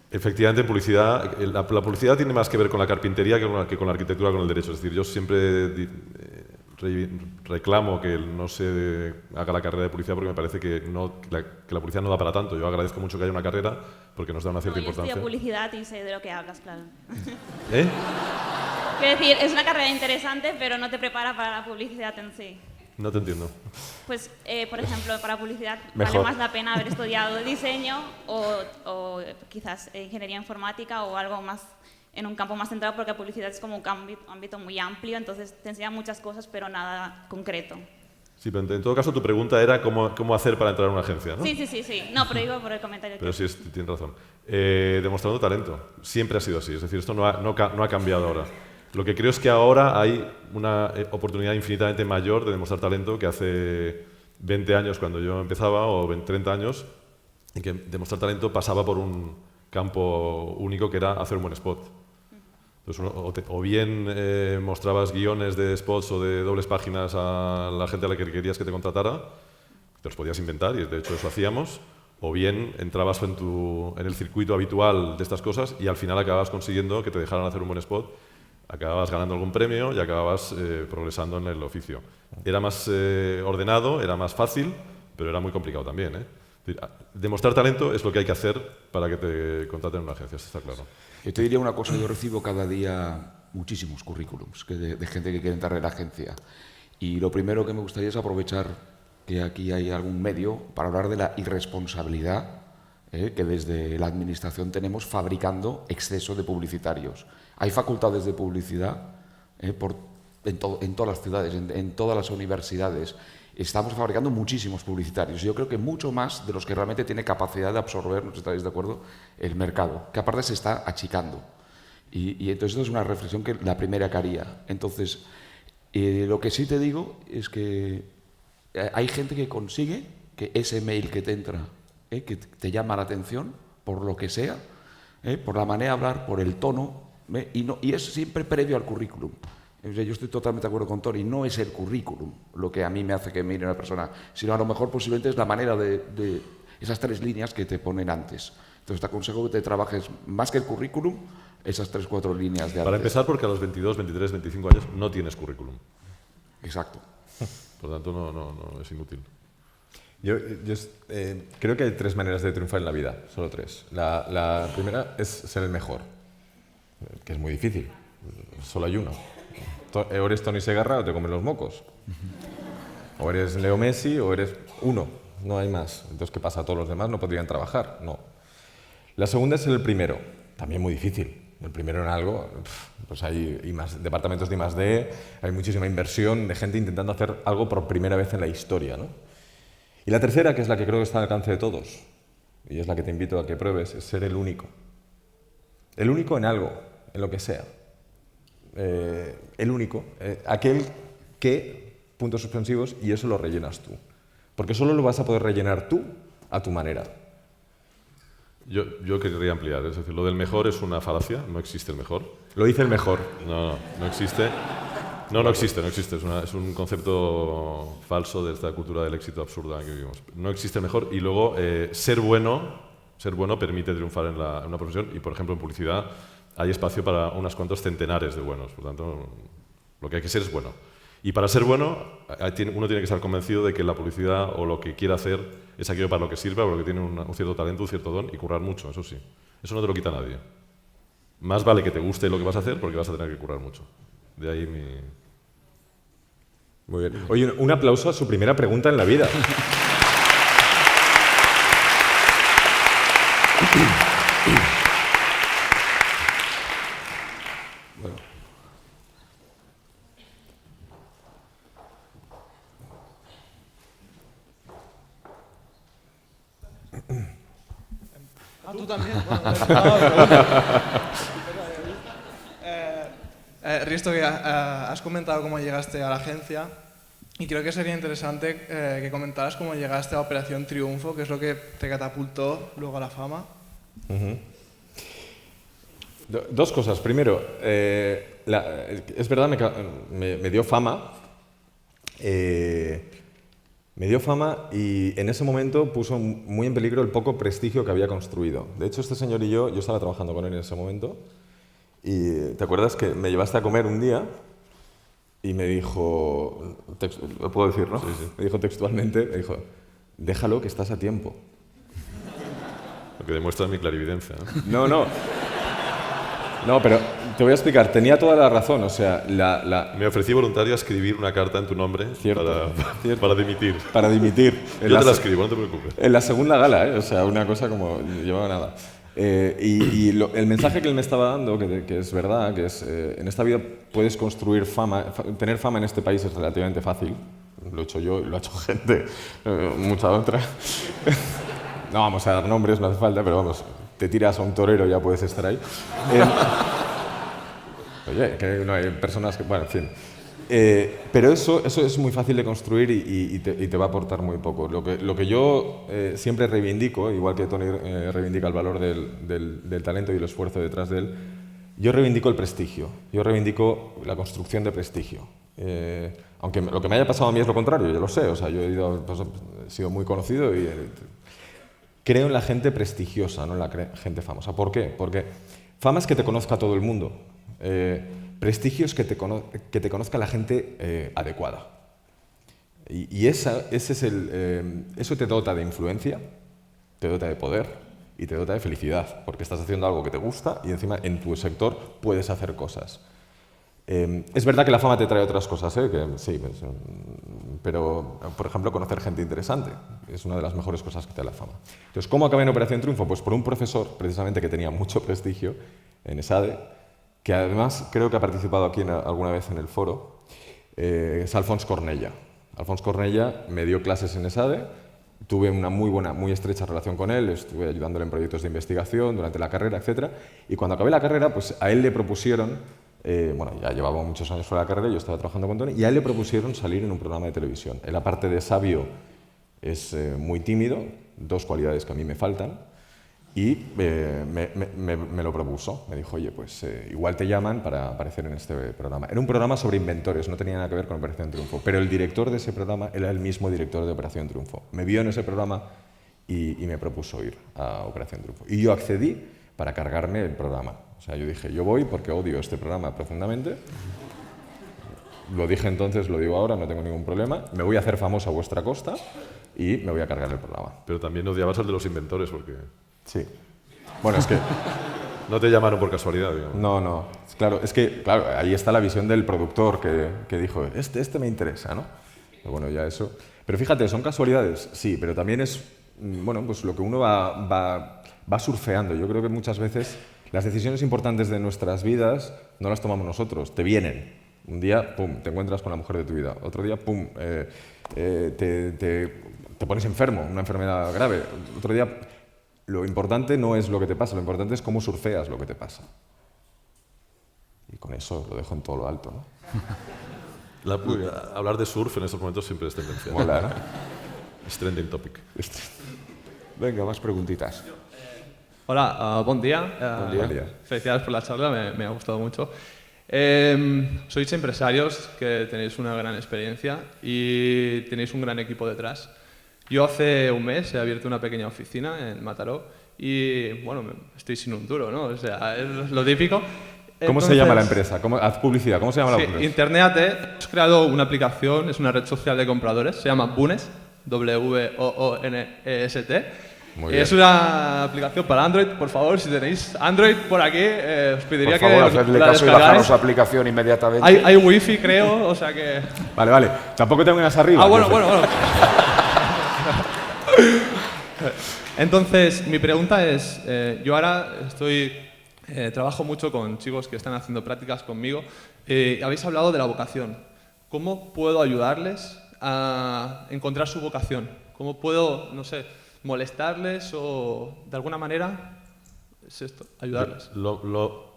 Efectivamente, en publicidad, la publicidad tiene más que ver con la carpintería que con la arquitectura, con el derecho. Es decir, yo siempre reclamo que no se haga la carrera de publicidad porque me parece que la publicidad no da para tanto. Yo agradezco mucho que haya una carrera porque nos da una cierta importancia. Yo estudio publicidad y sé de lo que hablas, claro. ¿Eh? Quiero decir, es una carrera interesante, pero no te prepara para la publicidad en sí. No te entiendo. Pues, por ejemplo, para publicidad Mejor. vale más la pena haber estudiado diseño o quizás ingeniería informática o algo más en un campo más centrado, porque la publicidad es como un ámbito muy amplio, entonces te enseña muchas cosas, pero nada concreto. Sí, pero en todo caso tu pregunta era cómo hacer para entrar a una agencia, ¿no? Sí. No, pero iba por el comentario. Pero sí, tienes razón. Demostrando talento. Siempre ha sido así. Es decir, esto no ha cambiado ahora. Lo que creo es que ahora hay una oportunidad infinitamente mayor de demostrar talento que hace 20 años cuando yo empezaba, o 30 años, en que demostrar talento pasaba por un campo único que era hacer un buen spot. Entonces, o bien mostrabas guiones de spots o de dobles páginas a la gente a la que querías que te contratara, te los podías inventar y de hecho eso hacíamos, o bien entrabas en el circuito habitual de estas cosas y al final acababas consiguiendo que te dejaran hacer un buen spot, acababas ganando algún premio y acababas progresando en el oficio. Era más ordenado, era más fácil, pero era muy complicado también, ¿eh? Demostrar talento es lo que hay que hacer para que te contraten en una agencia, eso está claro. Yo te diría una cosa, yo recibo cada día muchísimos currículums de gente que quiere entrar en la agencia. Y lo primero que me gustaría es aprovechar que aquí hay algún medio para hablar de la irresponsabilidad que desde la administración tenemos fabricando exceso de publicitarios. Hay facultades de publicidad en todas las ciudades, en todas las universidades. Estamos fabricando muchísimos publicitarios. Yo creo que mucho más de los que realmente tiene capacidad de absorber, no sé si estaréis de acuerdo, el mercado, que aparte se está achicando. Y entonces esto es una reflexión que la primera que haría. Entonces, lo que sí te digo es que hay gente que consigue que ese mail que te entra, que te llama la atención, por lo que sea, por la manera de hablar, por el tono, y es siempre previo al currículum. Yo estoy totalmente de acuerdo con Tony, no es el currículum lo que a mí me hace que mire una persona, sino a lo mejor posiblemente es la manera de esas 3 líneas que te ponen antes. Entonces te aconsejo que te trabajes más que el currículum, esas 3 o 4 líneas de antes. Para empezar, porque a los 22, 23, 25 años no tienes currículum. Exacto. Por lo tanto, no es inútil. Yo creo que hay 3 maneras de triunfar en la vida, solo 3. La primera es ser el mejor, que es muy difícil, solo hay uno. O eres Tony Segarra o te comen los mocos. O eres Leo Messi o eres uno, no hay más. Entonces, ¿qué pasa? ¿Todos los demás no podrían trabajar? No. La segunda es ser el primero, también muy difícil. el primero en algo, pues hay departamentos de I+D, hay muchísima inversión de gente intentando hacer algo por primera vez en la historia, ¿no? Y la tercera, que es la que creo que está al alcance de todos, y es la que te invito a que pruebes, es ser el único. El único en algo, en lo que sea. El único, aquel que, puntos suspensivos, y eso lo rellenas tú. Porque solo lo vas a poder rellenar tú a tu manera. Yo querría ampliar, es decir, lo del mejor es una falacia, no existe el mejor. Lo dice el mejor. No existe. No existe, es un concepto falso de esta cultura del éxito absurda que vivimos. No existe el mejor y luego ser bueno permite triunfar en una profesión y, por ejemplo, en publicidad hay espacio para unos cuantos centenares de buenos, por tanto, lo que hay que ser es bueno. Y para ser bueno, uno tiene que estar convencido de que la publicidad o lo que quiere hacer es aquello para lo que sirve, para lo que tiene un cierto talento, un cierto don y currar mucho, eso sí. Eso no te lo quita nadie. Más vale que te guste lo que vas a hacer porque vas a tener que currar mucho. De ahí mi... Muy bien. Oye, un aplauso a su primera pregunta en la vida. Bueno. Tú también. Risto, que has comentado cómo llegaste a la agencia y creo que sería interesante que comentaras cómo llegaste a Operación Triunfo, que es lo que te catapultó luego a la fama. Dos cosas. Primero, es verdad, me dio fama. Me dio fama y en ese momento puso muy en peligro el poco prestigio que había construido. De hecho, este señor y yo estaba trabajando con él en ese momento y ¿te acuerdas que me llevaste a comer un día y me dijo, lo puedo decir, ¿no? Sí. Me dijo textualmente, me dijo, déjalo que estás a tiempo. Lo que demuestra mi clarividencia, ¿no? No, pero te voy a explicar, tenía toda la razón, o sea, Me ofrecí voluntario a escribir una carta en tu nombre para dimitir. Para dimitir. Yo te la escribo, no te preocupes. En la segunda gala, o sea, una cosa como llevaba nada. El mensaje que él me estaba dando, que es verdad, que es en esta vida puedes construir fama, tener fama en este país es relativamente fácil. Lo he hecho yo, lo ha hecho gente, mucha otra. No vamos a dar nombres, no hace falta, pero vamos, te tiras a un torero y ya puedes estar ahí. Oye, que no hay personas que... Bueno, en fin. Pero eso es muy fácil de construir y te va a aportar muy poco. Lo que yo siempre reivindico, igual que Tony reivindica el valor del talento y el esfuerzo detrás de él, yo reivindico el prestigio. Yo reivindico la construcción de prestigio. Aunque lo que me haya pasado a mí es lo contrario, yo lo sé. O sea, yo he sido muy conocido y... creo en la gente prestigiosa, no en la gente famosa. ¿Por qué? Porque fama es que te conozca todo el mundo. Prestigio es que te conozca la gente adecuada. Y eso te dota de influencia, te dota de poder y te dota de felicidad, porque estás haciendo algo que te gusta y encima en tu sector puedes hacer cosas. Es verdad que la fama te trae otras cosas, sí, pero, por ejemplo, conocer gente interesante es una de las mejores cosas que te da la fama. Entonces, ¿cómo acabé en Operación Triunfo? Pues por un profesor, precisamente, que tenía mucho prestigio en ESADE, que además creo que ha participado aquí alguna vez en el foro, es Alfons Cornella. Alfons Cornella me dio clases en ESADE, tuve una muy estrecha relación con él, estuve ayudándole en proyectos de investigación durante la carrera, etc. Y cuando acabé la carrera, pues a él le propusieron, ya llevaba muchos años fuera de la carrera, yo estaba trabajando con Tony, y a él le propusieron salir en un programa de televisión. Él, aparte de sabio, es muy tímido, dos cualidades que a mí me faltan, y me lo propuso. Me dijo, oye, pues igual te llaman para aparecer en este programa. Era un programa sobre inventores, no tenía nada que ver con Operación Triunfo, pero el director de ese programa era el mismo director de Operación Triunfo. Me vio en ese programa y me propuso ir a Operación Triunfo. Y yo accedí para cargarme el programa. O sea, yo dije, yo voy porque odio este programa profundamente. Lo dije entonces, lo digo ahora, no tengo ningún problema. Me voy a hacer famoso a vuestra costa y me voy a cargar el programa. Pero también odiabas al de los inventores porque... Sí. Bueno, es que... No te llamaron por casualidad, digamos. No. Claro, es que ahí está la visión del productor que dijo, este me interesa, ¿no? Pero bueno, ya eso... Pero fíjate, ¿son casualidades? Sí, pero también es, pues lo que uno va surfeando. Yo creo que muchas veces Las decisiones importantes de nuestras vidas no las tomamos nosotros, te vienen. Un día, pum, te encuentras con la mujer de tu vida. Otro día, pum, te pones enfermo, una enfermedad grave. Otro día, lo importante no es lo que te pasa, lo importante es cómo surfeas lo que te pasa. Y con eso lo dejo en todo lo alto, ¿no? Hablar de surf en estos momentos siempre es tendencia. Mola, ¿no? Es trending topic. Venga, más preguntitas. Hola, buen día. Buen día. Felicidades por la charla, me ha gustado mucho. Sois empresarios que tenéis una gran experiencia y tenéis un gran equipo detrás. Yo hace un mes he abierto una pequeña oficina en Mataró y, bueno, estoy sin un duro, ¿no? O sea, es lo típico. ¿Cómo se llama la empresa? Haz publicidad. ¿Cómo se llama la Sí, empresa? Internet, hemos creado una aplicación, es una red social de compradores, se llama Woones, W-O-O-N-E-S-T. Muy bien. Es una aplicación para Android, por favor, si tenéis Android por aquí, os pediría Por favor, que hacedle la caso y bajaros descargáis. la aplicación inmediatamente. Hay wifi, creo, o sea que... Vale. Tampoco te vengas arriba. Ah, bueno. Entonces, mi pregunta es, yo ahora trabajo mucho con chicos que están haciendo prácticas conmigo. Habéis hablado de la vocación. ¿Cómo puedo ayudarles a encontrar su vocación? ¿Cómo puedo, no sé, molestarles o de alguna manera es esto, ayudarles?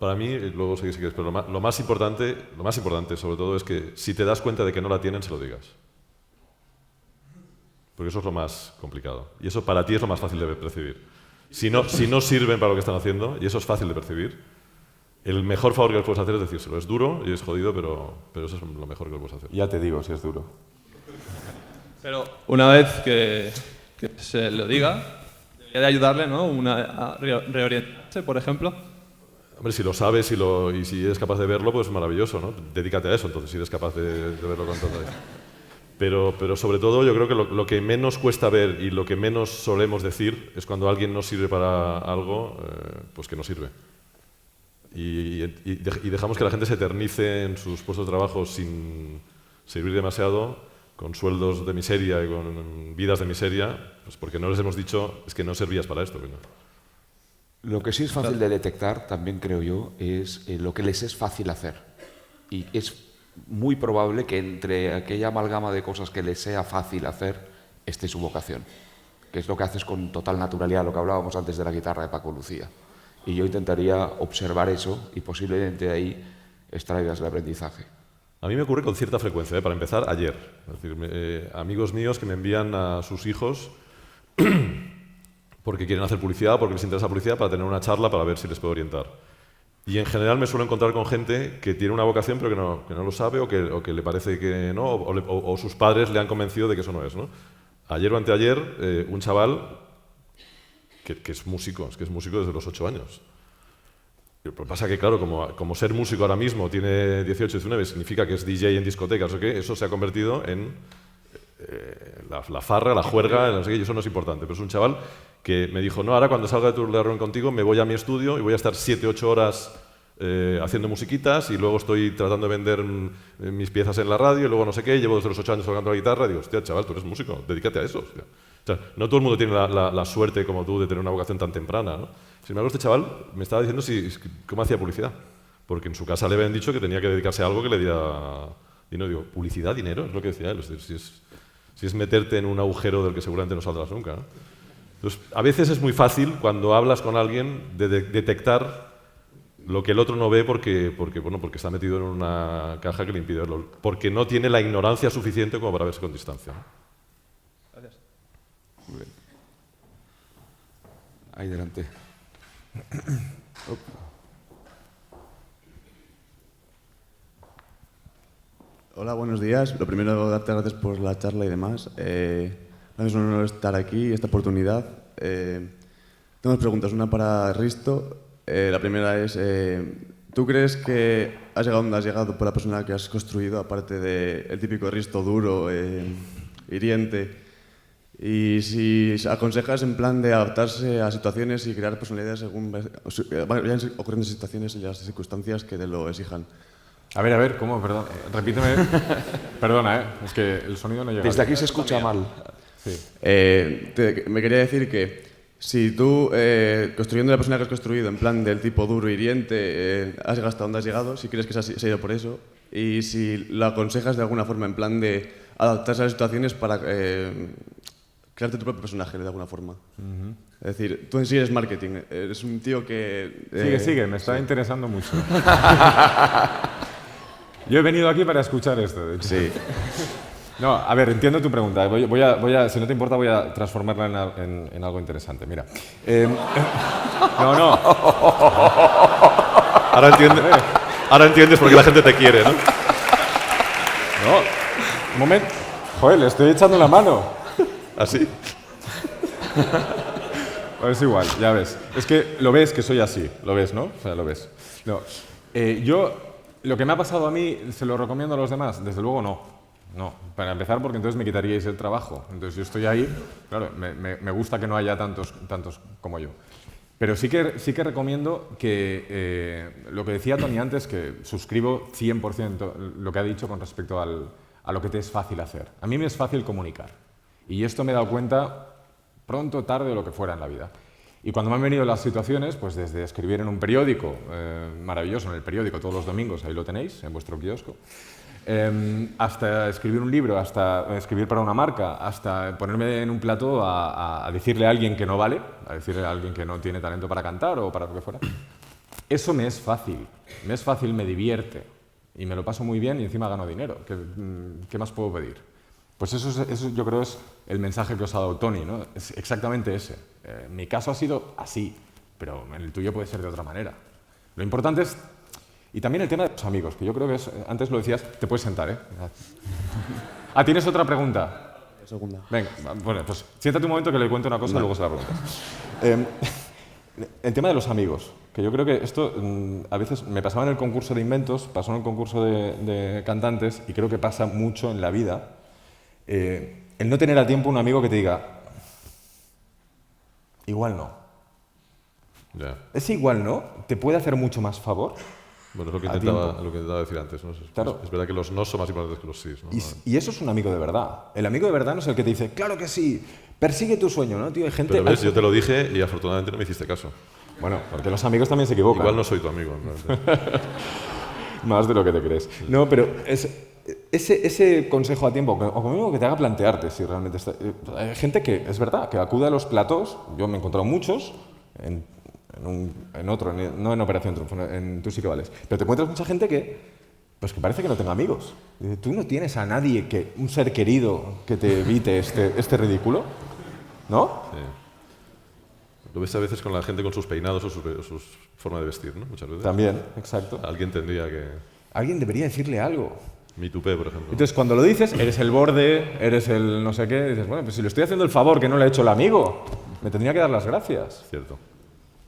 Para mí, luego sí que quieres, pero lo más importante sobre todo es que si te das cuenta de que no la tienen, se lo digas. Porque eso es lo más complicado. Y eso para ti es lo más fácil de percibir. Si no sirven para lo que están haciendo, y eso es fácil de percibir, el mejor favor que les puedes hacer es decírselo. Es duro y es jodido, pero eso es lo mejor que les puedes hacer. Ya te digo si es duro. Pero una vez que se lo diga, debería de ayudarle, ¿no? A reorientarse, por ejemplo. Hombre, si lo sabes y si eres capaz de verlo, pues es maravilloso, ¿no? Dedícate a eso, entonces, si eres capaz de verlo con todo eso. Pero sobre todo yo creo que lo que menos cuesta ver y lo que menos solemos decir es cuando alguien no sirve para algo, pues que no sirve. Y dejamos que la gente se eternice en sus puestos de trabajo sin servir demasiado, con sueldos de miseria y con vidas de miseria, pues porque no les hemos dicho es que no servías para esto. Coño. Lo que sí es fácil de detectar, también creo yo, es lo que les es fácil hacer. Y es muy probable que entre aquella amalgama de cosas que les sea fácil hacer esté su vocación, que es lo que haces con total naturalidad, lo que hablábamos antes de la guitarra de Paco Lucía. Y yo intentaría observar eso y posiblemente de ahí extraigas el aprendizaje. A mí me ocurre con cierta frecuencia, para empezar, ayer. Es decir, amigos míos que me envían a sus hijos porque quieren hacer publicidad, porque les interesa publicidad, para tener una charla para ver si les puedo orientar. Y en general me suelo encontrar con gente que tiene una vocación pero que no lo sabe o que le parece que no, o sus padres le han convencido de que eso no es, ¿no? Ayer o anteayer, un chaval que es músico, es músico desde los 8 años. Lo que pasa que, claro, como ser músico ahora mismo tiene 18, 19, significa que es DJ en discotecas, ¿o qué? Eso se ha convertido en la farra, la juerga, no sé qué, y eso no es importante. Pero es un chaval que me dijo, no, ahora cuando salga de la reunión contigo me voy a mi estudio y voy a estar 7, 8 horas haciendo musiquitas y luego estoy tratando de vender mis piezas en la radio y luego no sé qué, llevo desde los 8 años tocando la guitarra y digo, hostia, chaval, tú eres músico, dedícate a eso. Hostia. O sea, no todo el mundo tiene la suerte como tú de tener una vocación tan temprana, ¿no? Sin embargo, este chaval me estaba diciendo cómo hacía publicidad, porque en su casa le habían dicho que tenía que dedicarse a algo que le diera dinero. Digo, ¿publicidad, dinero? Es lo que decía él. Si es meterte en un agujero del que seguramente no saldrás nunca, ¿no? Entonces, a veces es muy fácil cuando hablas con alguien de detectar lo que el otro no ve porque está metido en una caja que le impide verlo, porque no tiene la ignorancia suficiente como para verse con distancia, ¿no? Gracias. Muy bien. Ahí delante. Hola, buenos días. Lo primero, darte gracias por la charla y demás. Es un honor estar aquí y esta oportunidad. Tengo dos preguntas, una para Risto. La primera es, ¿tú crees que has llegado donde has llegado por la persona que has construido, aparte del típico Risto duro, hiriente? Y si aconsejas en plan de adaptarse a situaciones y crear personalidades según vayan ocurriendo situaciones y las circunstancias que te lo exijan. A ver, ¿cómo? Perdón, repíteme. Perdona, es que el sonido no llega. Desde aquí se escucha mal. Sí. Me quería decir que Si tú, construyendo la persona que has construido en plan del tipo duro, hiriente, has llegado hasta donde has llegado, si crees que se ha ido por eso, y si la aconsejas de alguna forma en plan de adaptarse a las situaciones para crearte tu propio personaje de alguna forma. Es decir, tú en sí eres marketing, eres un tío que... Sigue, me está interesando mucho. Yo he venido aquí para escuchar esto, de hecho. Sí. No, a ver, entiendo tu pregunta. Voy a, si no te importa, voy a transformarla en algo interesante. Mira. No. Ahora entiendes por qué la gente te quiere, ¿no? No. Un momento. Joder, le estoy echando la mano. ¿Así? Pues es igual, ya ves. Es que lo ves que soy así. Lo ves, ¿no? O sea, lo ves. No. Yo, lo que me ha pasado a mí, ¿se lo recomiendo a los demás? Desde luego no. No, para empezar, porque entonces me quitaríais el trabajo. Entonces yo estoy ahí, claro, me gusta que no haya tantos como yo. Pero sí que recomiendo que lo que decía Tony antes, que suscribo 100% lo que ha dicho con respecto a lo que te es fácil hacer. A mí me es fácil comunicar. Y esto me he dado cuenta pronto, tarde o lo que fuera en la vida. Y cuando me han venido las situaciones, pues desde escribir en un periódico, maravilloso, en el periódico todos los domingos, ahí lo tenéis, en vuestro kiosco, hasta escribir un libro, hasta escribir para una marca, hasta ponerme en un plató a decirle a alguien que no vale, a decirle a alguien que no tiene talento para cantar o para lo que fuera. Eso me es fácil, me divierte y me lo paso muy bien y encima gano dinero. ¿Qué más puedo pedir? Pues eso yo creo es el mensaje que os ha dado Tony, ¿no? Es exactamente ese. Mi caso ha sido así, pero en el tuyo puede ser de otra manera. Lo importante es... Y también el tema de los amigos, que yo creo que es, antes lo decías, te puedes sentar, ¿eh? Ah, ¿tienes otra pregunta? Segunda. Venga, bueno, pues siéntate un momento que le cuento una cosa y luego se la preguntas. El tema de los amigos, que yo creo que esto a veces me pasaba en el concurso de inventos, pasó en el concurso de cantantes y creo que pasa mucho en la vida. El no tener a tiempo un amigo que te diga, igual no. Ya. Ese igual no te puede hacer mucho más favor. Bueno, es lo que intentaba decir antes, ¿no? Claro. Es verdad que los no son más importantes que los sí, ¿no? Y eso es un amigo de verdad. El amigo de verdad no es el que te dice, claro que sí, persigue tu sueño, ¿no, tío? Hay gente... Pero ves, yo te lo dije y afortunadamente no me hiciste caso. Bueno, porque los amigos también se equivocan. Igual no soy tu amigo. Más de lo que te crees. No, pero ese consejo a tiempo, o conmigo que te haga plantearte si realmente está... Hay gente que, es verdad, que acude a los platós, yo me he encontrado muchos, en otro, no en Operación Triunfo, en Tú sí que vales, pero te encuentras mucha gente que parece que no tenga amigos. Tú no tienes a nadie, un ser querido, que te evite este ridículo, ¿no? Sí. Lo ves a veces con la gente con sus peinados o sus formas de vestir, ¿no? Muchas veces. También, exacto. Alguien tendría que... Alguien debería decirle algo. Mi tupé, por ejemplo. Entonces, cuando lo dices, eres el borde, eres el no sé qué, dices, bueno, pues si le estoy haciendo el favor que no le ha hecho el amigo, me tendría que dar las gracias. Cierto.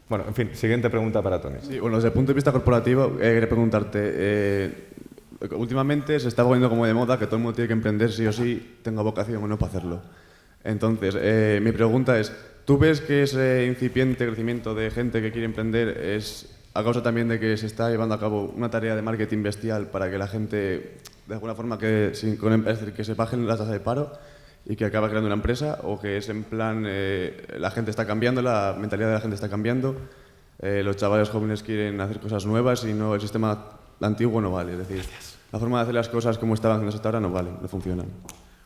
Bueno, en fin, siguiente pregunta para Tony. Sí, bueno, desde el punto de vista corporativo, quería preguntarte, últimamente se está poniendo como de moda que todo el mundo tiene que emprender sí o sí, tenga vocación o no para hacerlo. Entonces, mi pregunta es, ¿tú ves que ese incipiente crecimiento de gente que quiere emprender es a causa también de que se está llevando a cabo una tarea de marketing bestial para que la gente, de alguna forma, es decir, que se bajen las tasas de paro y que acaba creando una empresa, o que es en plan, la gente está cambiando, la mentalidad de la gente está cambiando, los chavales jóvenes quieren hacer cosas nuevas y no el sistema antiguo no vale? Es decir, la forma de hacer las cosas como estaban haciendo hasta ahora no vale, no funcionan.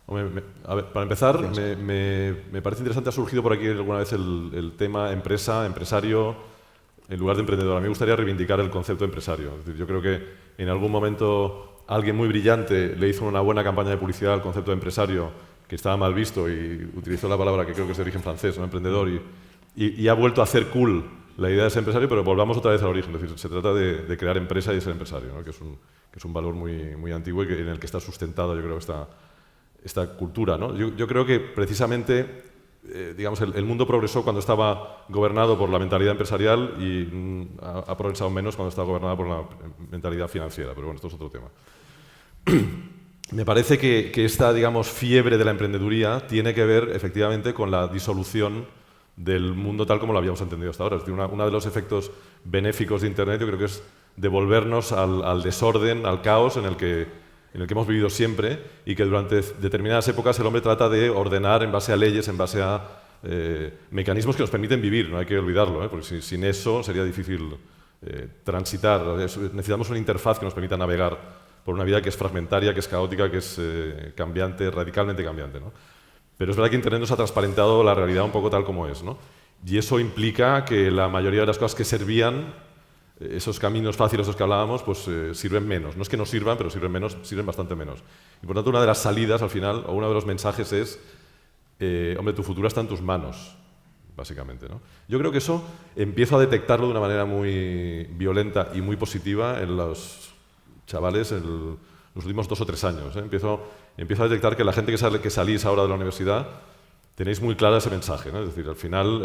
Hombre, a ver, para empezar, me parece interesante, ha surgido por aquí alguna vez el tema empresa, empresario, en lugar de emprendedor. A mí me gustaría reivindicar el concepto de empresario. Es decir, yo creo que en algún momento alguien muy brillante le hizo una buena campaña de publicidad al concepto de empresario, que estaba mal visto, y utilizó la palabra que creo que es de origen francés, ¿no? Emprendedor, y ha vuelto a hacer cool la idea de ser empresario, pero volvamos otra vez al origen. Es decir, se trata de crear empresa y de ser empresario, ¿no? que es un valor muy antiguo y en el que está sustentado, yo creo, esta cultura, ¿no? Yo creo que precisamente, digamos, el mundo progresó cuando estaba gobernado por la mentalidad empresarial y ha progresado menos cuando está gobernada por la mentalidad financiera, pero bueno, esto es otro tema. Me parece que esta, digamos, fiebre de la emprendeduría tiene que ver efectivamente con la disolución del mundo tal como lo habíamos entendido hasta ahora. Es decir, uno de los efectos benéficos de Internet yo creo que es devolvernos al desorden, al caos en el que hemos vivido siempre, y que durante determinadas épocas el hombre trata de ordenar en base a leyes, en base a mecanismos que nos permiten vivir, no hay que olvidarlo, porque sin eso sería difícil transitar. Necesitamos una interfaz que nos permita navegar por una vida que es fragmentaria, que es caótica, que es cambiante, radicalmente cambiante, ¿no? Pero es verdad que Internet nos ha transparentado la realidad un poco tal como es, ¿no? Y eso implica que la mayoría de las cosas que servían, esos caminos fáciles de los que hablábamos, pues sirven menos. No es que no sirvan, pero sirven menos, sirven bastante menos. Y por tanto, una de las salidas al final, o uno de los mensajes es, hombre, tu futuro está en tus manos, básicamente, ¿no? Yo creo que eso empiezo a detectarlo de una manera muy violenta y muy positiva en los chavales en los últimos 2 o 3 años. Empiezo a detectar que la gente que salís ahora de la universidad tenéis muy claro ese mensaje, ¿no? Es decir, al final,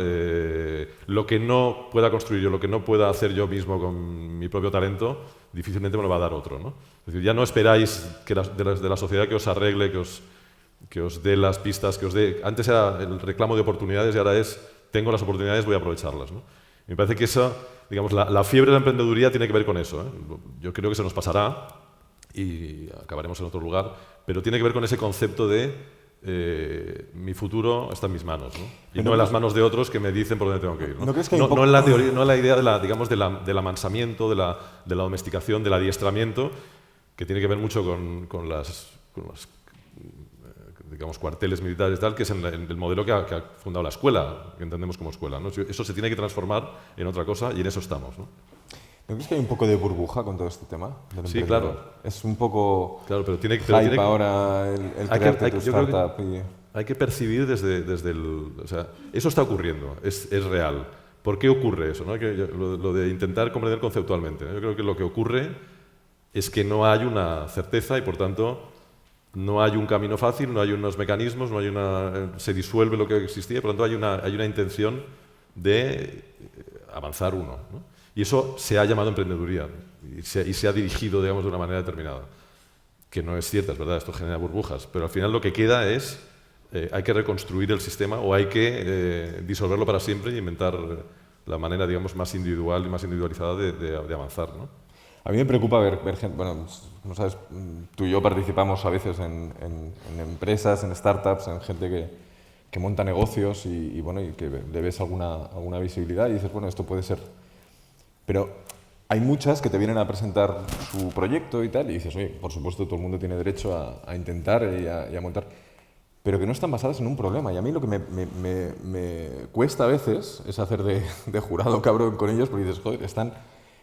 lo que no pueda construir yo, lo que no pueda hacer yo mismo con mi propio talento, difícilmente me lo va a dar otro, ¿no? Es decir, ya no esperáis que de la sociedad que os arregle, que os dé las pistas, que os dé... Antes era el reclamo de oportunidades y ahora es, tengo las oportunidades, voy a aprovecharlas, ¿no? Me parece que esa, digamos, la fiebre de la emprendeduría tiene que ver con eso, ¿eh? Yo creo que se nos pasará y acabaremos en otro lugar, pero tiene que ver con ese concepto de mi futuro está en mis manos, ¿no? Y no en las manos de otros que me dicen por dónde tengo que ir, ¿no? ¿No crees que hay un No poco... en la teoría, no en la idea de digamos, del amansamiento, de la domesticación, del adiestramiento, que tiene que ver mucho con los digamos, cuarteles militares y tal, que es en el modelo que ha fundado la escuela, que entendemos como escuela, ¿no? Eso se tiene que transformar en otra cosa y en eso estamos, ¿no? ¿No crees que hay un poco de burbuja con todo este tema? Sí, claro. Es un poco pero tiene hype ahora el crearte tu startup. Hay que percibir desde el... O sea, eso está ocurriendo, es real. ¿Por qué ocurre eso, ¿no? Lo de intentar comprender conceptualmente, ¿no? Yo creo que lo que ocurre es que no hay una certeza y, por tanto, no hay un camino fácil, no hay unos mecanismos, se disuelve lo que existía y, por tanto, hay una intención de avanzar uno, ¿no? Y eso se ha llamado emprendeduría y se ha dirigido, digamos, de una manera determinada. Que no es cierta, es verdad, esto genera burbujas, pero al final lo que queda es, hay que reconstruir el sistema o hay que disolverlo para siempre y inventar la manera, digamos, más individual y más individualizada de avanzar, ¿no? A mí me preocupa ver gente, bueno, como sabes, tú y yo participamos a veces en empresas, en startups, en gente que monta negocios y bueno, y que le ves alguna visibilidad y dices, bueno, esto puede ser... Pero hay muchas que te vienen a presentar su proyecto y tal, y dices, oye, por supuesto, todo el mundo tiene derecho a intentar y a montar, pero que no están basadas en un problema. Y a mí lo que me cuesta a veces es hacer de jurado cabrón con ellos, porque dices, joder,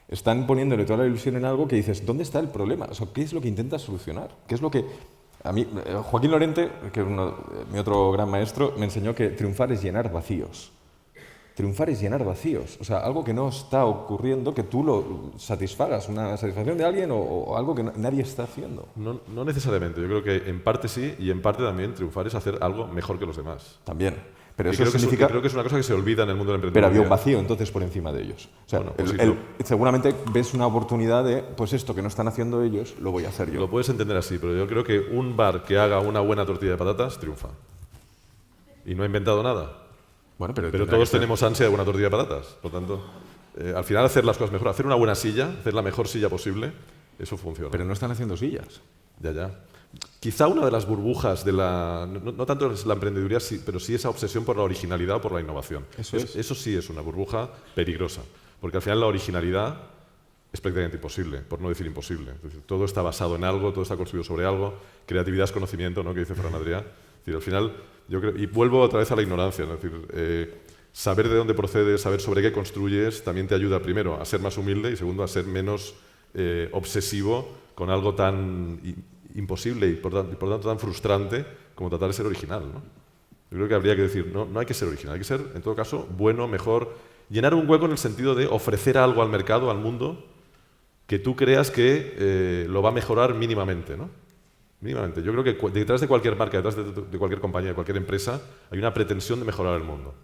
están poniéndole toda la ilusión en algo que dices, ¿dónde está el problema? O sea, ¿qué es lo que intentas solucionar? ¿Qué es lo que...? A mí, Joaquín Lorente, que es mi otro gran maestro, me enseñó que triunfar es llenar vacíos. Triunfar es llenar vacíos, o sea, algo que no está ocurriendo, que tú lo satisfagas, una satisfacción de alguien o algo que nadie está haciendo. No necesariamente, yo creo que en parte sí y en parte también triunfar es hacer algo mejor que los demás. También, pero eso significa... Creo que es una cosa que se olvida en el mundo del emprendimiento. Pero había un vacío entonces por encima de ellos. O sea, bueno, seguramente ves una oportunidad de, pues esto que no están haciendo ellos, lo voy a hacer yo. Lo puedes entender así, pero yo creo que un bar que haga una buena tortilla de patatas triunfa. Y no ha inventado nada. Bueno, pero todos tenemos ansia de buena tortilla de patatas. Por tanto, al final hacer las cosas mejor, hacer una buena silla, hacer la mejor silla posible, eso funciona. Pero no están haciendo sillas. Ya. Quizá una de las burbujas de no tanto es la emprendeduría, pero sí esa obsesión por la originalidad o por la innovación. Eso sí es una burbuja peligrosa, porque al final la originalidad es prácticamente imposible, por no decir imposible. Es decir, todo está basado en algo, todo está construido sobre algo. Creatividad es conocimiento, ¿no?, que dice Fran Adrià. Es decir, al final, yo creo, y vuelvo otra vez a la ignorancia, ¿no? Es decir, saber de dónde procedes, saber sobre qué construyes, también te ayuda primero a ser más humilde y segundo a ser menos obsesivo con algo tan imposible y por tanto tan frustrante como tratar de ser original, ¿no? Yo creo que habría que decir, no hay que ser original, hay que ser, en todo caso, bueno, mejor, llenar un hueco en el sentido de ofrecer algo al mercado, al mundo, que tú creas que lo va a mejorar mínimamente, ¿no? Mínimamente. Yo creo que detrás de cualquier marca, detrás de cualquier compañía, de cualquier empresa, hay una pretensión de mejorar el mundo.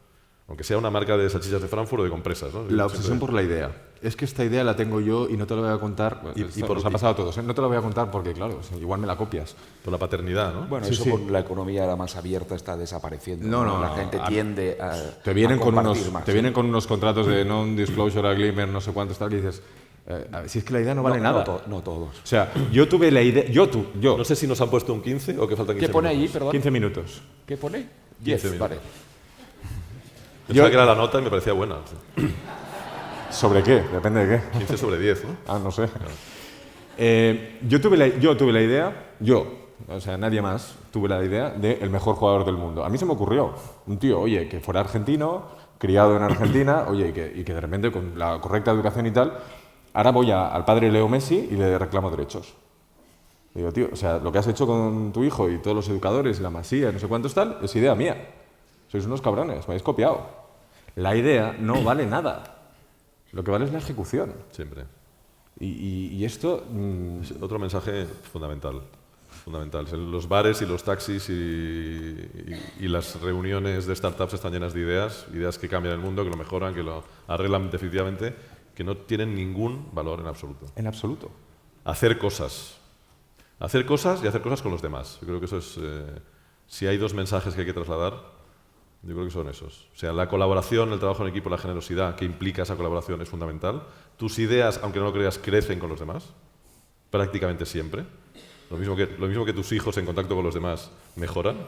Aunque sea una marca de salchichas de Frankfurt o de compresas, ¿no? La obsesión por la idea. Es que esta idea la tengo yo y no te la voy a contar. Nos ha pasado a todos, ¿eh? No te la voy a contar porque, claro, igual me la copias. Por la paternidad, ¿no? Bueno, eso con la economía la más abierta está desapareciendo. No. La gente tiende a te vienen compartir más. Te vienen con unos contratos de non-disclosure agreement, no sé cuántos tal, y dices... si es que la idea no vale nada. No todos. O sea, yo tuve la idea... Yo. No sé si nos han puesto un 15 o que faltan 15 ¿Qué pone minutos. allí, perdón? 15 minutos. ¿Qué pone? 10 vale. Pensaba que era la nota y me parecía buena. ¿Sobre qué? Depende de qué. 15 sobre 10, ¿no? Ah, no sé. Yo tuve la idea, o sea, nadie más, tuve la idea del mejor jugador del mundo. A mí se me ocurrió un tío, oye, que fuera argentino, criado en Argentina, oye, y que de repente con la correcta educación y tal, ahora voy al padre Leo Messi y le reclamo derechos. Digo, tío, o sea, lo que has hecho con tu hijo y todos los educadores y la Masía, no sé cuántos tal, es idea mía. Sois unos cabrones, me habéis copiado. La idea no vale nada. Lo que vale es la ejecución. Siempre. Y esto... Es otro mensaje fundamental. Fundamental. Los bares y los taxis y las reuniones de startups están llenas de ideas que cambian el mundo, que lo mejoran, que lo arreglan definitivamente, que no tienen ningún valor en absoluto. En absoluto. Hacer cosas. Hacer cosas y hacer cosas con los demás. Yo creo que eso es... si hay dos mensajes que hay que trasladar, yo creo que son esos. O sea, la colaboración, el trabajo en equipo, la generosidad que implica esa colaboración es fundamental. Tus ideas, aunque no lo creas, crecen con los demás, prácticamente siempre. Lo mismo que tus hijos en contacto con los demás mejoran.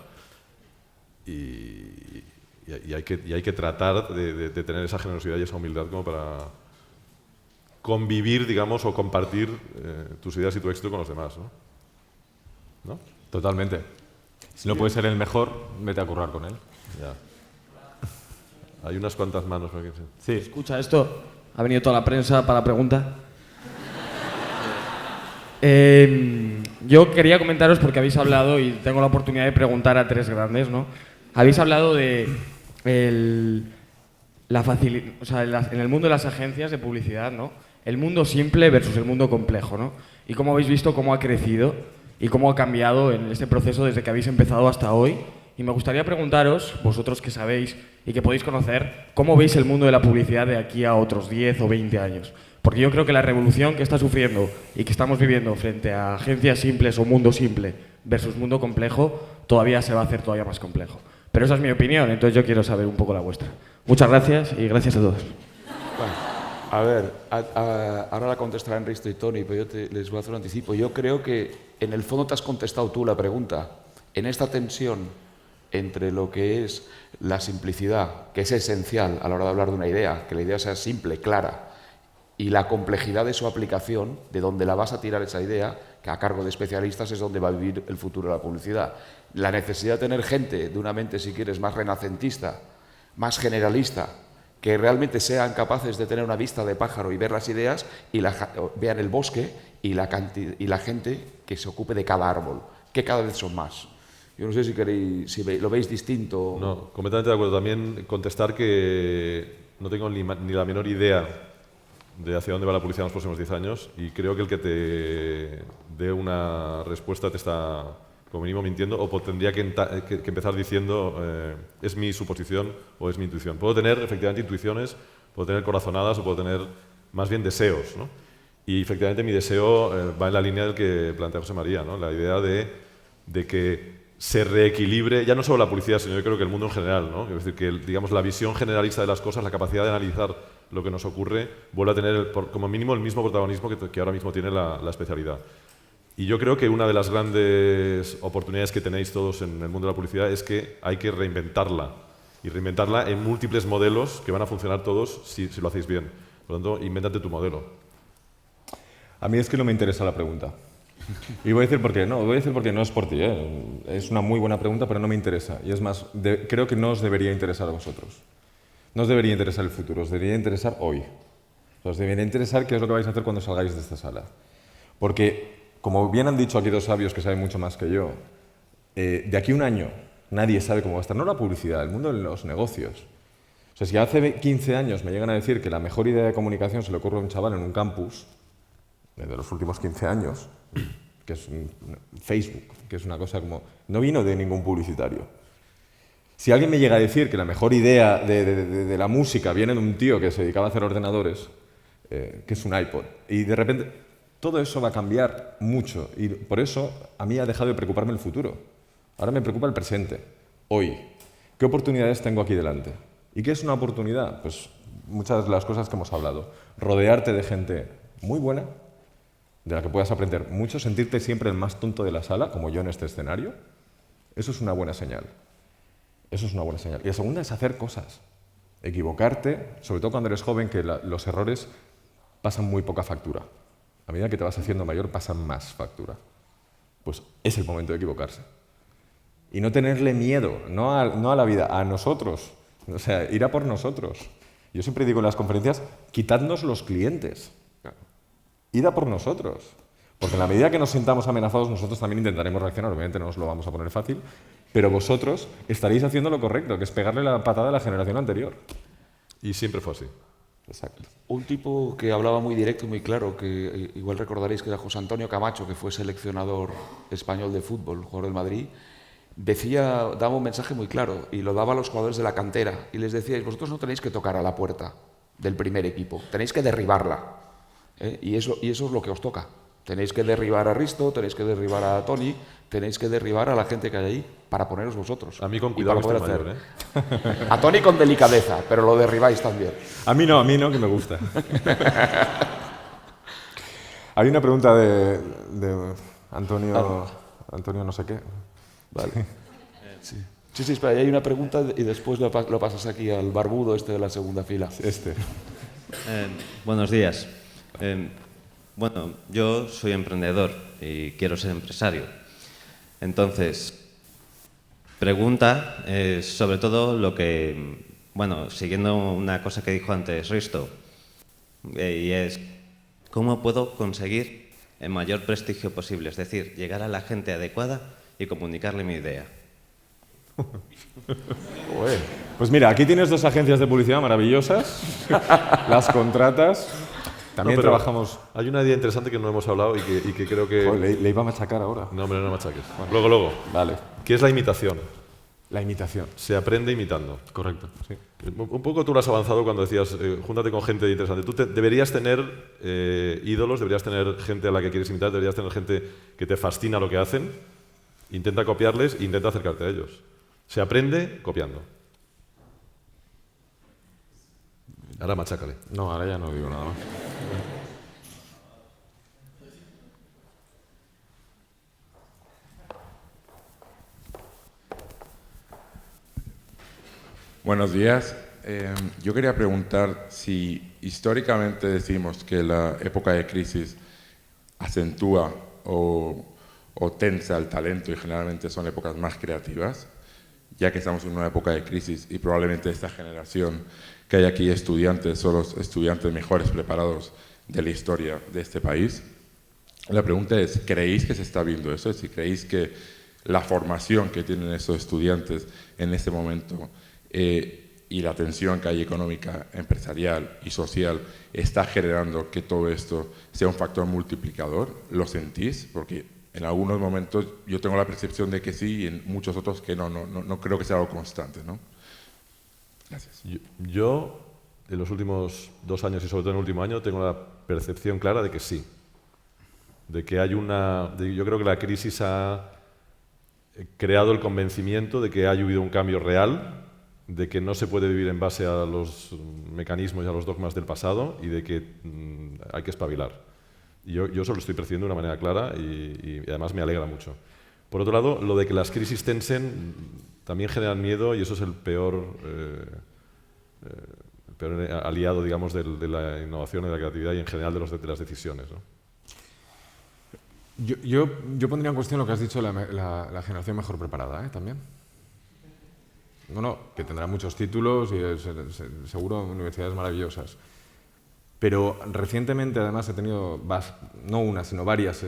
Y hay que tratar de tener esa generosidad y esa humildad como para convivir, digamos, o compartir tus ideas y tu éxito con los demás, ¿no? Totalmente. Si no puedes ser el mejor, vete a currar con él. Ya. Hay unas cuantas manos por aquí. Sí. Escucha esto. Ha venido toda la prensa para la pregunta. Yo quería comentaros porque habéis hablado, y tengo la oportunidad de preguntar a tres grandes, ¿no? Habéis hablado de en el mundo de las agencias de publicidad, ¿no? El mundo simple versus el mundo complejo, ¿no? Y cómo habéis visto cómo ha crecido y cómo ha cambiado en este proceso desde que habéis empezado hasta hoy. Y me gustaría preguntaros, vosotros que sabéis y que podéis conocer, ¿cómo veis el mundo de la publicidad de aquí a otros 10 o 20 años? Porque yo creo que la revolución que está sufriendo y que estamos viviendo frente a agencias simples o mundo simple versus mundo complejo, todavía se va a hacer todavía más complejo. Pero esa es mi opinión, entonces yo quiero saber un poco la vuestra. Muchas gracias y gracias a todos. Bueno, a ver, ahora la contestarán Risto y Tony, pero yo les voy a hacer un anticipo. Yo creo que en el fondo te has contestado tú la pregunta. En esta tensión entre lo que es la simplicidad, que es esencial a la hora de hablar de una idea, que la idea sea simple, clara, y la complejidad de su aplicación, de donde la vas a tirar esa idea, que a cargo de especialistas es donde va a vivir el futuro de la publicidad. La necesidad de tener gente de una mente, si quieres, más renacentista, más generalista, que realmente sean capaces de tener una vista de pájaro y ver las ideas y vean el bosque y la gente que se ocupe de cada árbol, que cada vez son más. Yo no sé si lo veis distinto. No, completamente de acuerdo. También contestar que no tengo ni la menor idea de hacia dónde va la publicidad en los próximos 10 años y creo que el que te dé una respuesta te está como mínimo mintiendo o tendría que empezar diciendo es mi suposición o es mi intuición. Puedo tener efectivamente intuiciones, puedo tener corazonadas o puedo tener más bien deseos, ¿no? Y efectivamente mi deseo va en la línea del que plantea José María, ¿no? La idea de que se reequilibre, ya no solo la publicidad, sino yo creo que el mundo en general, ¿no? Es decir, que digamos, la visión generalista de las cosas, la capacidad de analizar lo que nos ocurre, vuelve a tener como mínimo el mismo protagonismo que ahora mismo tiene la especialidad. Y yo creo que una de las grandes oportunidades que tenéis todos en el mundo de la publicidad es que hay que reinventarla, y reinventarla en múltiples modelos que van a funcionar todos si lo hacéis bien. Por lo tanto, invéntate tu modelo. A mí es que no me interesa la pregunta. Y voy a decir por qué. No, voy a decir porque no es por ti, ¿eh? Es una muy buena pregunta, pero no me interesa. Y es más, creo que no os debería interesar a vosotros. No os debería interesar el futuro, os debería interesar hoy. Os debería interesar qué es lo que vais a hacer cuando salgáis de esta sala. Porque, como bien han dicho aquí dos sabios que saben mucho más que yo, de aquí a un año nadie sabe cómo va a estar. No la publicidad, el mundo de los negocios. O sea, si hace 15 años me llegan a decir que la mejor idea de comunicación se le ocurre a un chaval en un campus, de los últimos 15 años, que es Facebook, que es una cosa como... No vino de ningún publicitario. Si alguien me llega a decir que la mejor idea de la música viene de un tío que se dedicaba a hacer ordenadores, que es un iPod, y de repente todo eso va a cambiar mucho, y por eso a mí ha dejado de preocuparme el futuro. Ahora me preocupa el presente, hoy. ¿Qué oportunidades tengo aquí delante? ¿Y qué es una oportunidad? Pues muchas de las cosas que hemos hablado. Rodearte de gente muy buena, de la que puedas aprender mucho, sentirte siempre el más tonto de la sala, como yo en este escenario, eso es una buena señal. Eso es una buena señal. Y la segunda es hacer cosas. Equivocarte, sobre todo cuando eres joven, que los errores pasan muy poca factura. A medida que te vas haciendo mayor, pasan más factura. Pues es el momento de equivocarse. Y no tenerle miedo, no a la vida, a nosotros. O sea, ir a por nosotros. Yo siempre digo en las conferencias, quitadnos los clientes. Id a por nosotros. Porque en la medida que nos sintamos amenazados, nosotros también intentaremos reaccionar. Obviamente no nos lo vamos a poner fácil, pero vosotros estaréis haciendo lo correcto, que es pegarle la patada a la generación anterior. Y siempre fue así. Exacto. Un tipo que hablaba muy directo y muy claro, que igual recordaréis que era José Antonio Camacho, que fue seleccionador español de fútbol, jugador del Madrid, daba un mensaje muy claro y lo daba a los jugadores de la cantera y les decía, vosotros no tenéis que tocar a la puerta del primer equipo, tenéis que derribarla. Y eso es lo que os toca. Tenéis que derribar a Risto, tenéis que derribar a Tony, tenéis que derribar a la gente que hay ahí para poneros vosotros. A mí con cuidado para este poder mayor, hacer. A Tony con delicadeza, pero lo derribáis también. A mí no, que me gusta. Hay una pregunta de Antonio no sé qué. Vale. Sí, espera, hay una pregunta y después lo pasas aquí al barbudo de la segunda fila. Buenos días. Bueno, yo soy emprendedor y quiero ser empresario. Entonces, pregunta sobre todo lo que, bueno, siguiendo una cosa que dijo antes Risto, y es, ¿cómo puedo conseguir el mayor prestigio posible? Es decir, llegar a la gente adecuada y comunicarle mi idea. Pues mira, aquí tienes 2 agencias de publicidad maravillosas, las contratas. También trabajamos... Hay una idea interesante que no hemos hablado y que creo que... Le iba a machacar ahora. No, hombre, no machaques. Bueno. Luego. Vale. ¿Qué es la imitación? La imitación. Se aprende imitando. Correcto. Sí. Un poco tú lo has avanzado cuando decías, júntate con gente interesante. Tú deberías tener ídolos, deberías tener gente a la que quieres imitar, deberías tener gente que te fascina lo que hacen. Intenta copiarles e intenta acercarte a ellos. Se aprende copiando. Ahora machácale. No, ahora ya no digo nada más. Buenos días. Yo quería preguntar si históricamente decimos que la época de crisis acentúa o tensa el talento y generalmente son épocas más creativas, ya que estamos en una época de crisis y probablemente esta generación que hay aquí estudiantes son los estudiantes mejores preparados de la historia de este país. La pregunta es, ¿creéis que se está viendo eso? Es decir, ¿creéis que la formación que tienen esos estudiantes en este momento y la tensión que hay económica, empresarial y social está generando que todo esto sea un factor multiplicador? ¿Lo sentís? Porque en algunos momentos yo tengo la percepción de que sí y en muchos otros que no creo que sea algo constante, ¿no? Gracias. Yo, en los últimos 2 años y sobre todo en el último año, tengo la percepción clara de que sí. De que hay yo creo que la crisis ha creado el convencimiento de que ha habido un cambio real, de que no se puede vivir en base a los mecanismos y a los dogmas del pasado y de que hay que espabilar. Y yo eso lo estoy percibiendo de una manera clara y además me alegra mucho. Por otro lado, lo de que las crisis tensen también generan miedo y eso es el peor aliado, digamos, de la innovación y de la creatividad y en general de las decisiones, ¿no? Yo pondría en cuestión lo que has dicho, la generación mejor preparada, también. Que tendrá muchos títulos y seguro universidades maravillosas. Pero recientemente, además, he tenido no una, sino varias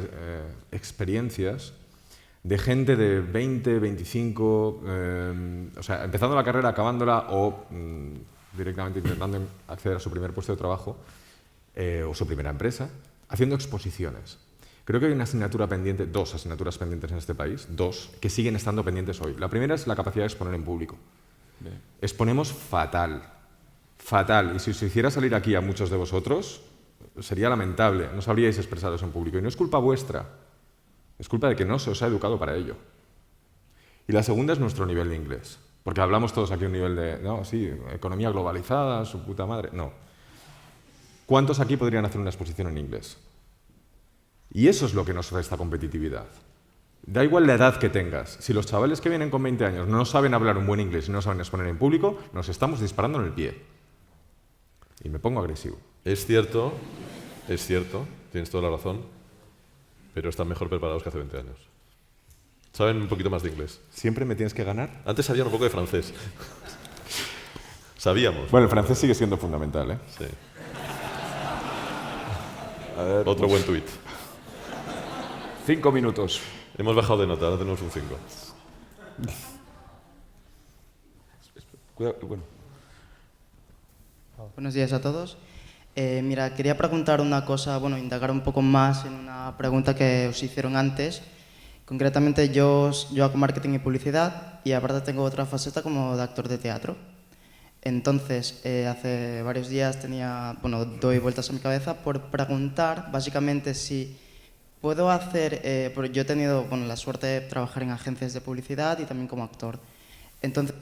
experiencias de gente de 20, 25, o sea, empezando la carrera, acabándola o directamente intentando acceder a su primer puesto de trabajo o su primera empresa, haciendo exposiciones. Creo que hay una asignatura pendiente, 2 asignaturas pendientes en este país, 2, que siguen estando pendientes hoy. La primera es la capacidad de exponer en público. Exponemos fatal. Y si os hiciera salir aquí a muchos de vosotros, sería lamentable, no sabríais expresaros en público. Y no es culpa vuestra, es culpa de que no se os ha educado para ello. Y la segunda es nuestro nivel de inglés. Porque hablamos todos aquí un nivel de, economía globalizada, su puta madre. No. ¿Cuántos aquí podrían hacer una exposición en inglés? Y eso es lo que nos resta competitividad. Da igual la edad que tengas. Si los chavales que vienen con 20 años no saben hablar un buen inglés y no saben exponer en público, nos estamos disparando en el pie. Y me pongo agresivo. Es cierto, tienes toda la razón, pero están mejor preparados que hace 20 años. Saben un poquito más de inglés. ¿Siempre me tienes que ganar? Antes sabían un poco de francés. Sabíamos. Bueno, el francés sigue siendo fundamental, ¿eh? Sí. A ver, Otro buen tuit. 5 minutos. Hemos bajado de nota, ahora tenemos un 5. Cuidado, bueno. Buenos días a todos. Mira, quería preguntar una cosa, bueno, indagar un poco más en una pregunta que os hicieron antes. Concretamente, yo hago marketing y publicidad y aparte tengo otra faceta como de actor de teatro. Entonces, hace varios días doy vueltas a mi cabeza por preguntar básicamente si puedo hacer, porque yo he tenido la suerte de trabajar en agencias de publicidad y también como actor. Entonces,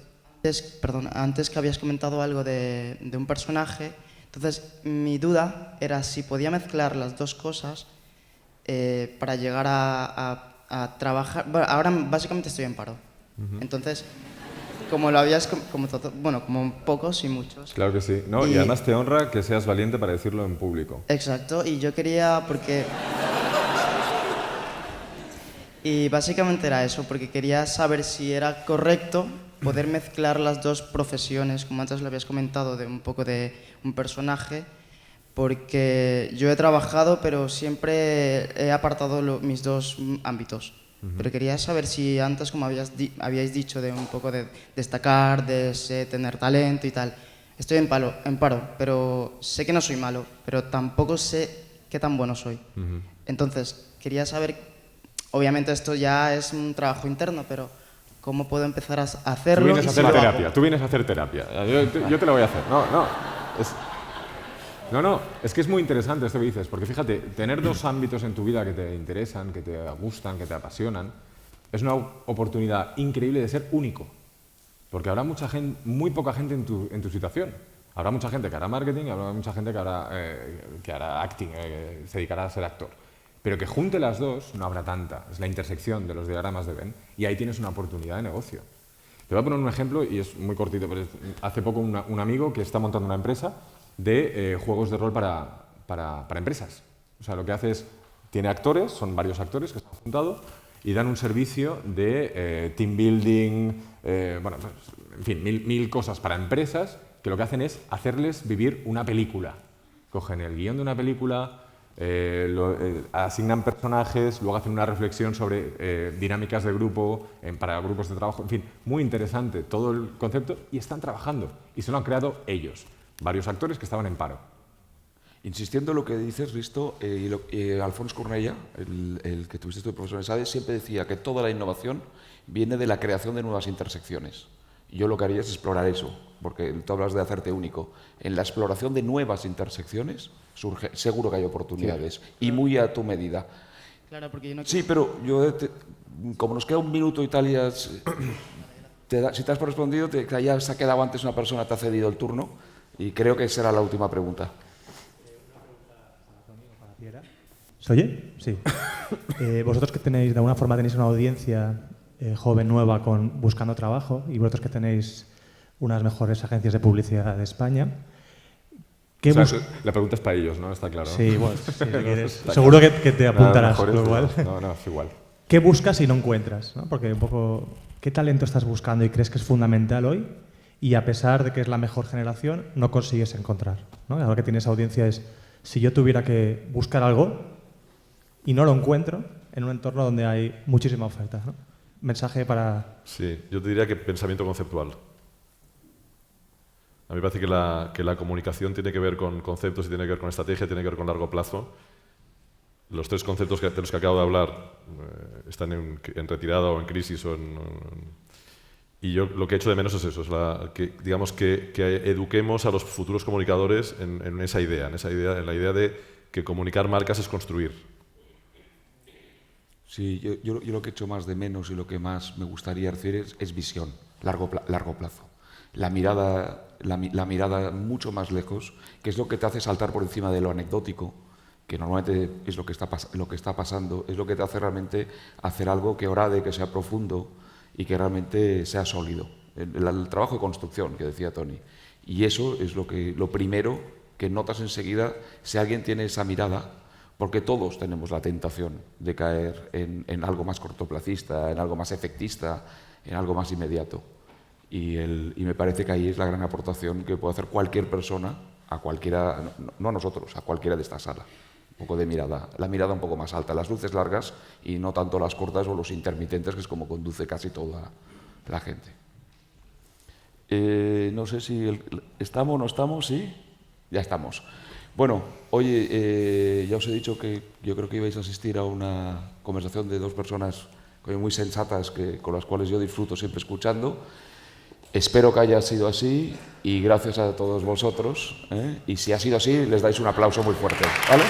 antes que habías comentado algo de un personaje, entonces mi duda era si podía mezclar las dos cosas para llegar a trabajar. Bueno, ahora básicamente estoy en paro. Entonces, como lo habías, como pocos y muchos. Claro que sí. No, y además te honra que seas valiente para decirlo en público. Exacto, y yo quería, y básicamente era eso, porque quería saber si era correcto poder mezclar las dos profesiones, como antes lo habías comentado, de un poco de un personaje, porque yo he trabajado, pero siempre he apartado mis dos ámbitos. Pero quería saber si antes, como habíais dicho, de un poco de destacar, de tener talento y tal. Estoy en paro, pero sé que no soy malo, pero tampoco sé qué tan bueno soy. Entonces, quería saber, obviamente esto ya es un trabajo interno, pero ¿cómo puedo empezar a hacerlo? Tú vienes a hacer terapia. Yo te lo voy a hacer. No, es que es muy interesante esto que dices, porque fíjate, tener dos ámbitos en tu vida que te interesan, que te gustan, que te apasionan, es una oportunidad increíble de ser único. Porque habrá muy poca gente en tu situación. Habrá mucha gente que hará marketing, habrá mucha gente que hará acting, se dedicará a ser actor. Pero que junte las dos no habrá tanta. Es la intersección de los diagramas de Venn y ahí tienes una oportunidad de negocio. Te voy a poner un ejemplo y es muy cortito, pero hace poco un amigo que está montando una empresa de juegos de rol para empresas. O sea, lo que hace es, tiene actores, son varios actores que están juntados y dan un servicio de team building, en fin, mil cosas para empresas que lo que hacen es hacerles vivir una película. Cogen el guión de una película, asignan personajes, luego hacen una reflexión sobre dinámicas de grupo, para grupos de trabajo, en fin, muy interesante todo el concepto y están trabajando y se lo han creado ellos. Varios actores que estaban en paro. Insistiendo en lo que dices, Risto, Alfons Cornella, el que tuviste tu profesor en SADE, siempre decía que toda la innovación viene de la creación de nuevas intersecciones. Yo lo que haría es explorar eso, porque tú hablas de hacerte único. En la exploración de nuevas intersecciones seguro que hay oportunidades, y muy a tu medida. Claro, porque yo no... Sí, pero como nos queda un minuto y tal, si te has respondido, ya se ha quedado antes una persona, te ha cedido el turno. Y creo que será la última pregunta. ¿Se oye? Sí. Vosotros que tenéis, de alguna forma tenéis una audiencia joven, nueva, buscando trabajo, y vosotros que tenéis unas mejores agencias de publicidad de España, la pregunta es para ellos, ¿no? Está claro. Sí, bueno, si quieres. Seguro que te apuntarás. Igual. No, es igual. ¿Qué buscas y no encuentras? ¿No? Porque un poco, ¿qué talento estás buscando y crees que es fundamental hoy? Y a pesar de que es la mejor generación, no consigues encontrar, ¿no? Ahora que tienes audiencia es, si yo tuviera que buscar algo y no lo encuentro en un entorno donde hay muchísima oferta, ¿no? Mensaje para... Sí, yo te diría que pensamiento conceptual. A mí me parece que la comunicación tiene que ver con conceptos y tiene que ver con estrategia, tiene que ver con largo plazo. Los tres conceptos de los que acabo de hablar están en retirada o en crisis y yo lo que he hecho de menos es eso, que eduquemos a los futuros comunicadores en esa idea, en la idea de que comunicar marcas es construir. Sí, yo lo que he hecho más de menos y lo que más me gustaría recibir es visión, largo plazo. La mirada mucho más lejos, que es lo que te hace saltar por encima de lo anecdótico que normalmente es lo que está pasando, es lo que te hace realmente hacer algo que orade, que sea profundo y que realmente sea sólido. El trabajo de construcción que decía Tony. Y eso es lo primero que notas enseguida si alguien tiene esa mirada, porque todos tenemos la tentación de caer en algo más cortoplacista, en algo más efectista, en algo más inmediato. Y me parece que ahí es la gran aportación que puede hacer cualquier persona, a cualquiera, no a nosotros, a cualquiera de esta sala. Un poco de mirada, la mirada un poco más alta, las luces largas y no tanto las cortas o los intermitentes, que es como conduce casi toda la gente. No sé si estamos o no estamos, ¿sí? Ya estamos. Bueno, oye, ya os he dicho que yo creo que ibais a asistir a una conversación de dos personas muy sensatas con las cuales yo disfruto siempre escuchando. Espero que haya sido así y gracias a todos vosotros. Y si ha sido así, les dais un aplauso muy fuerte, ¿vale?